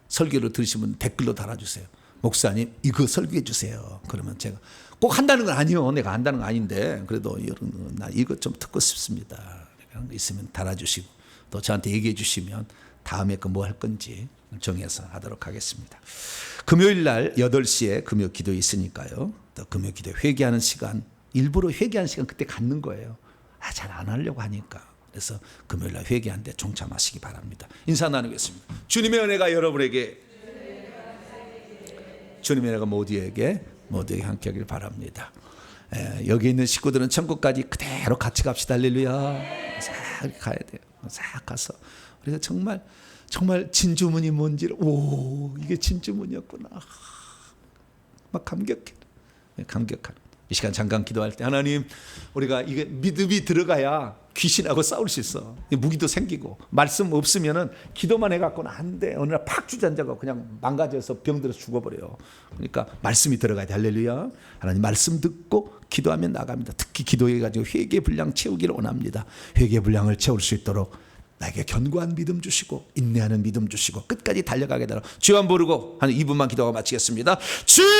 Speaker 2: 설교를 들으시면 댓글로 달아주세요. 목사님 이거 설교해 주세요. 그러면 제가 꼭 한다는 건 아니요. 내가 한다는 건 아닌데 그래도 여러분 나 이거 좀 듣고 싶습니다. 그런 거 있으면 달아주시고 또 저한테 얘기해 주시면 다음에 그 뭐 할 건지 정해서 하도록 하겠습니다. 금요일 날 8시에 금요 기도 있으니까요. 또 금요 기도 회개하는 시간 일부러 회개하는 시간 그때 갖는 거예요. 잘 안 하려고 하니까. 그래서 금요일 날 회개하는데 동참하시기 바랍니다. 인사 나누겠습니다. 주님의 은혜가 여러분에게 주님의 은혜가 모두에게 함께 하길 바랍니다. 여기 있는 식구들은 천국까지 그대로 같이 갑시다. 할렐루야. 싹 가야 돼요. 싹 가서 우리가 정말 진주문이 뭔지를 이게 진주문이었구나. 막 감격하는 이 시간 잠깐 기도할 때 하나님 우리가 이게 믿음이 들어가야 귀신하고 싸울 수 있어. 무기도 생기고 말씀 없으면은 기도만 해갖고는 안 돼. 어느 날 팍 주저앉아가 그냥 망가져서 병들어서 죽어버려요. 그러니까 말씀이 들어가야 돼. 할렐루야. 하나님 말씀 듣고 기도하면 나갑니다. 특히 기도해가지고 회개 분량 채우기를 원합니다. 회개 분량을 채울 수 있도록 나에게 견고한 믿음 주시고 인내하는 믿음 주시고 끝까지 달려가게 되라. 주여 한번 부르고 한 2분만 기도하고 마치겠습니다. 주여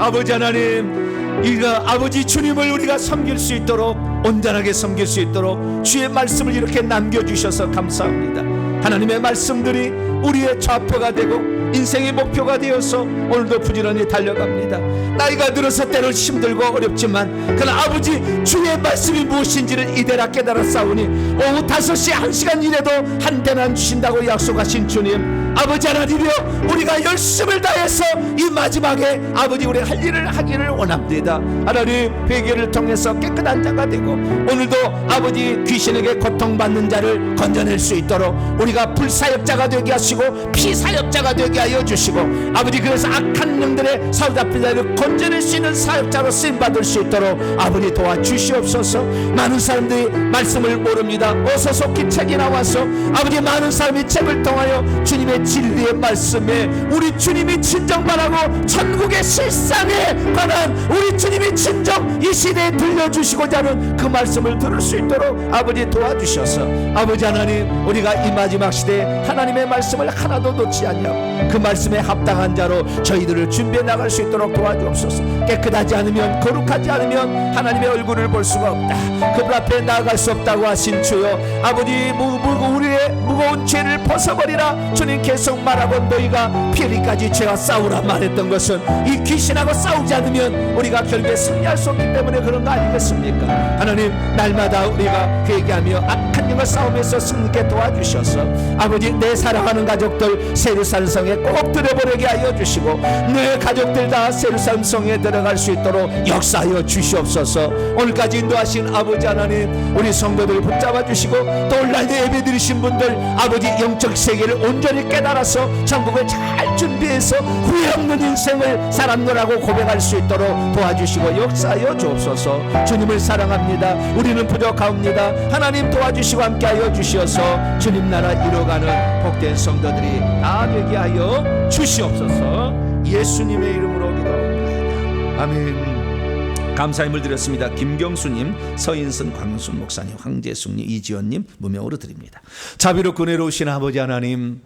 Speaker 2: 아버지 하나님 이가 아버지 주님을 우리가 섬길 수 있도록 온전하게 섬길 수 있도록 주의 말씀을 이렇게 남겨주셔서 감사합니다. 하나님의 말씀들이 우리의 좌표가 되고 인생의 목표가 되어서 오늘도 부지런히 달려갑니다. 나이가 들어서 때로 힘들고 어렵지만 그러나 아버지 주의 말씀이 무엇인지를 이대로 깨달아 싸우니 오후 5시 1시간 일해도 한 대만 주신다고 약속하신 주님 아버지 하나님이여 우리가 열심을 다해서 이 마지막에 아버지 우리 할 일을 하기를 원합니다. 하나님 회개를 통해서 깨끗한 자가 되고 오늘도 아버지 귀신에게 고통받는 자를 건져낼 수 있도록 우리가 불사역자가 되게 하시고 피사역자가 되게 하여 주시고 아버지 그래서 악한 영들의 사로잡힌 자를 건져낼 수 있는 사역자로 쓰임받을 수 있도록 아버지 도와주시옵소서. 많은 사람들이 말씀을 모릅니다. 어서 속히 책이 나와서 아버지 많은 사람이 책을 통하여 주님의 진리의 말씀에 우리 주님이 진정바라고 천국의 실상에 관한 우리 주님이 진정 이 시대에 들려주시고자 하는 그 말씀을 들을 수 있도록 아버지 도와주셔서 아버지 하나님 우리가 이 마지막 시대에 하나님의 말씀을 하나도 놓지 않냐고 그 말씀에 합당한 자로 저희들을 준비해 나갈 수 있도록 도와주옵소서. 깨끗하지 않으면 거룩하지 않으면 하나님의 얼굴을 볼 수가 없다. 그분 앞에 나아갈 수 없다고 하신 주여 아버지 우리의 무거운 죄를 벗어버리라 주님 계속 말하고 너희가 피리까지 죄와 싸우라 말했던 것은 이 귀신하고 싸우지 않으면 우리가 결국에 승리할 수 없기 때문에 그런 거 아니겠습니까? 하나님 날마다 우리가 회개하며 악한 영과 싸우면서 승리케 도와주셔서 아버지 내 사랑하는 가족들 세르살렘 성에 꼭 들어보내게 하여 주시고 내 가족들 다 세르살렘 성에 들어갈 수 있도록 역사하여 주시옵소서. 오늘까지 인도하신 아버지 하나님 우리 성도들 붙잡아 주시고 또 온라인에 예배 드리신 분들 아버지 영적 세계를 온전히 깨달아서 천국을 잘 준비해서 후회 없는 인생을 살았노라고 고백할 수 있도록 도와주시고 역사하여 주옵소서. 주님을 사랑합니다. 우리는 부족합니다. 하나님 도와주시고 함께하여 주시어서 주님 나라 이뤄가는 복된 성도들이 다 되게 하여 주시옵소서. 예수님의 이름으로 기도합니다. 아멘. 감사함을 드렸습니다. 김경수님, 서인선, 광순 목사님, 황재숙님, 이지연님 무명으로 드립니다. 자비롭고 은혜로우신 아버지 하나님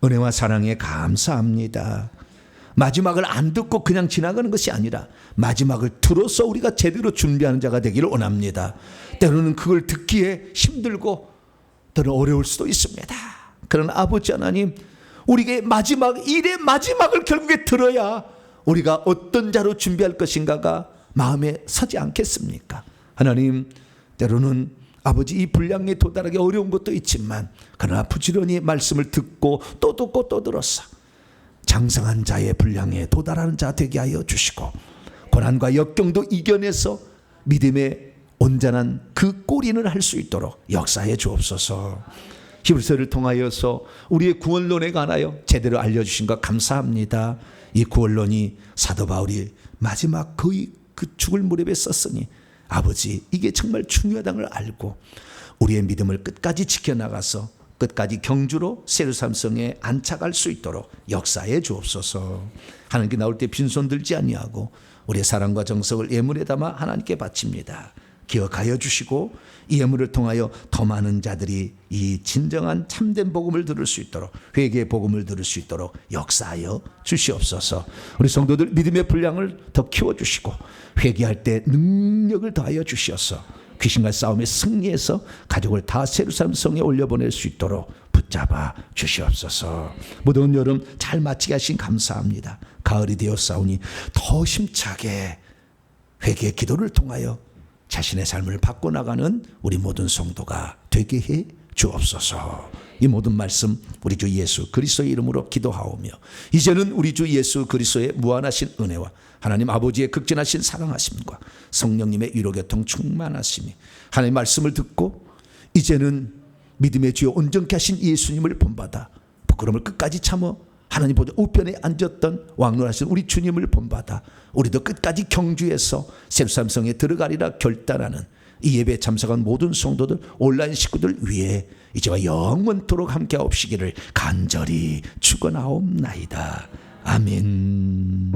Speaker 2: 은혜와 사랑에 감사합니다. 마지막을 안 듣고 그냥 지나가는 것이 아니라 마지막을 들어서 우리가 제대로 준비하는 자가 되기를 원합니다. 때로는 그걸 듣기에 힘들고 때로는 어려울 수도 있습니다. 그러나 아버지 하나님 우리에게 마지막 일의 마지막을 결국에 들어야 우리가 어떤 자로 준비할 것인가가 마음에 서지 않겠습니까? 하나님 때로는 아버지 이 분량에 도달하기 어려운 것도 있지만 그러나 부지런히 말씀을 듣고 또 듣고 또 들었어 장성한 자의 분량에 도달하는 자 되게 하여 주시고 고난과 역경도 이겨내서 믿음의 온전한 그 꼬리는 할 수 있도록 역사해 주옵소서. 히브리서를 통하여서 우리의 구원론에 관하여 제대로 알려주신 것 감사합니다. 이 구원론이 사도 바울이 마지막 거의 그 죽을 무렵에 썼으니 아버지 이게 정말 중요하다는 걸 알고 우리의 믿음을 끝까지 지켜나가서 끝까지 경주로 예루살렘 성에 안착할 수 있도록 역사해 주옵소서. 하나님께 나올 때 빈손 들지 아니하고 우리의 사랑과 정성을 예물에 담아 하나님께 바칩니다. 기억하여 주시고 이 예물을 통하여 더 많은 자들이 이 진정한 참된 복음을 들을 수 있도록, 회개의 복음을 들을 수 있도록 역사하여 주시옵소서. 우리 성도들 믿음의 분량을 더 키워주시고 회개할 때 능력을 더하여 주시옵소서. 귀신과 싸움에 승리해서 가족을 다 예루살렘 성에 올려보낼 수 있도록 붙잡아 주시옵소서. 무더운 여름 잘 마치게 하신 감사합니다. 가을이 되었사오니 더 힘차게 회개의 기도를 통하여 자신의 삶을 바꿔나가는 우리 모든 성도가 되게 해 주옵소서. 이 모든 말씀 우리 주 예수 그리스도의 이름으로 기도하오며, 이제는 우리 주 예수 그리스도의 무한하신 은혜와 하나님 아버지의 극진하신 사랑하심과 성령님의 위로교통 충만하심이 하나님의 말씀을 듣고 이제는 믿음의 주여 온전케 하신 예수님을 본받아 부끄러움을 끝까지 참어 하나님 보좌 우편에 앉았던 왕노하신 우리 주님을 본받아 우리도 끝까지 경주해서 예루살렘 성에 들어가리라 결단하는 이 예배에 참석한 모든 성도들, 온라인 식구들 위해 이제와 영원토록 함께하옵시기를 간절히 축원하옵나이다. 아멘.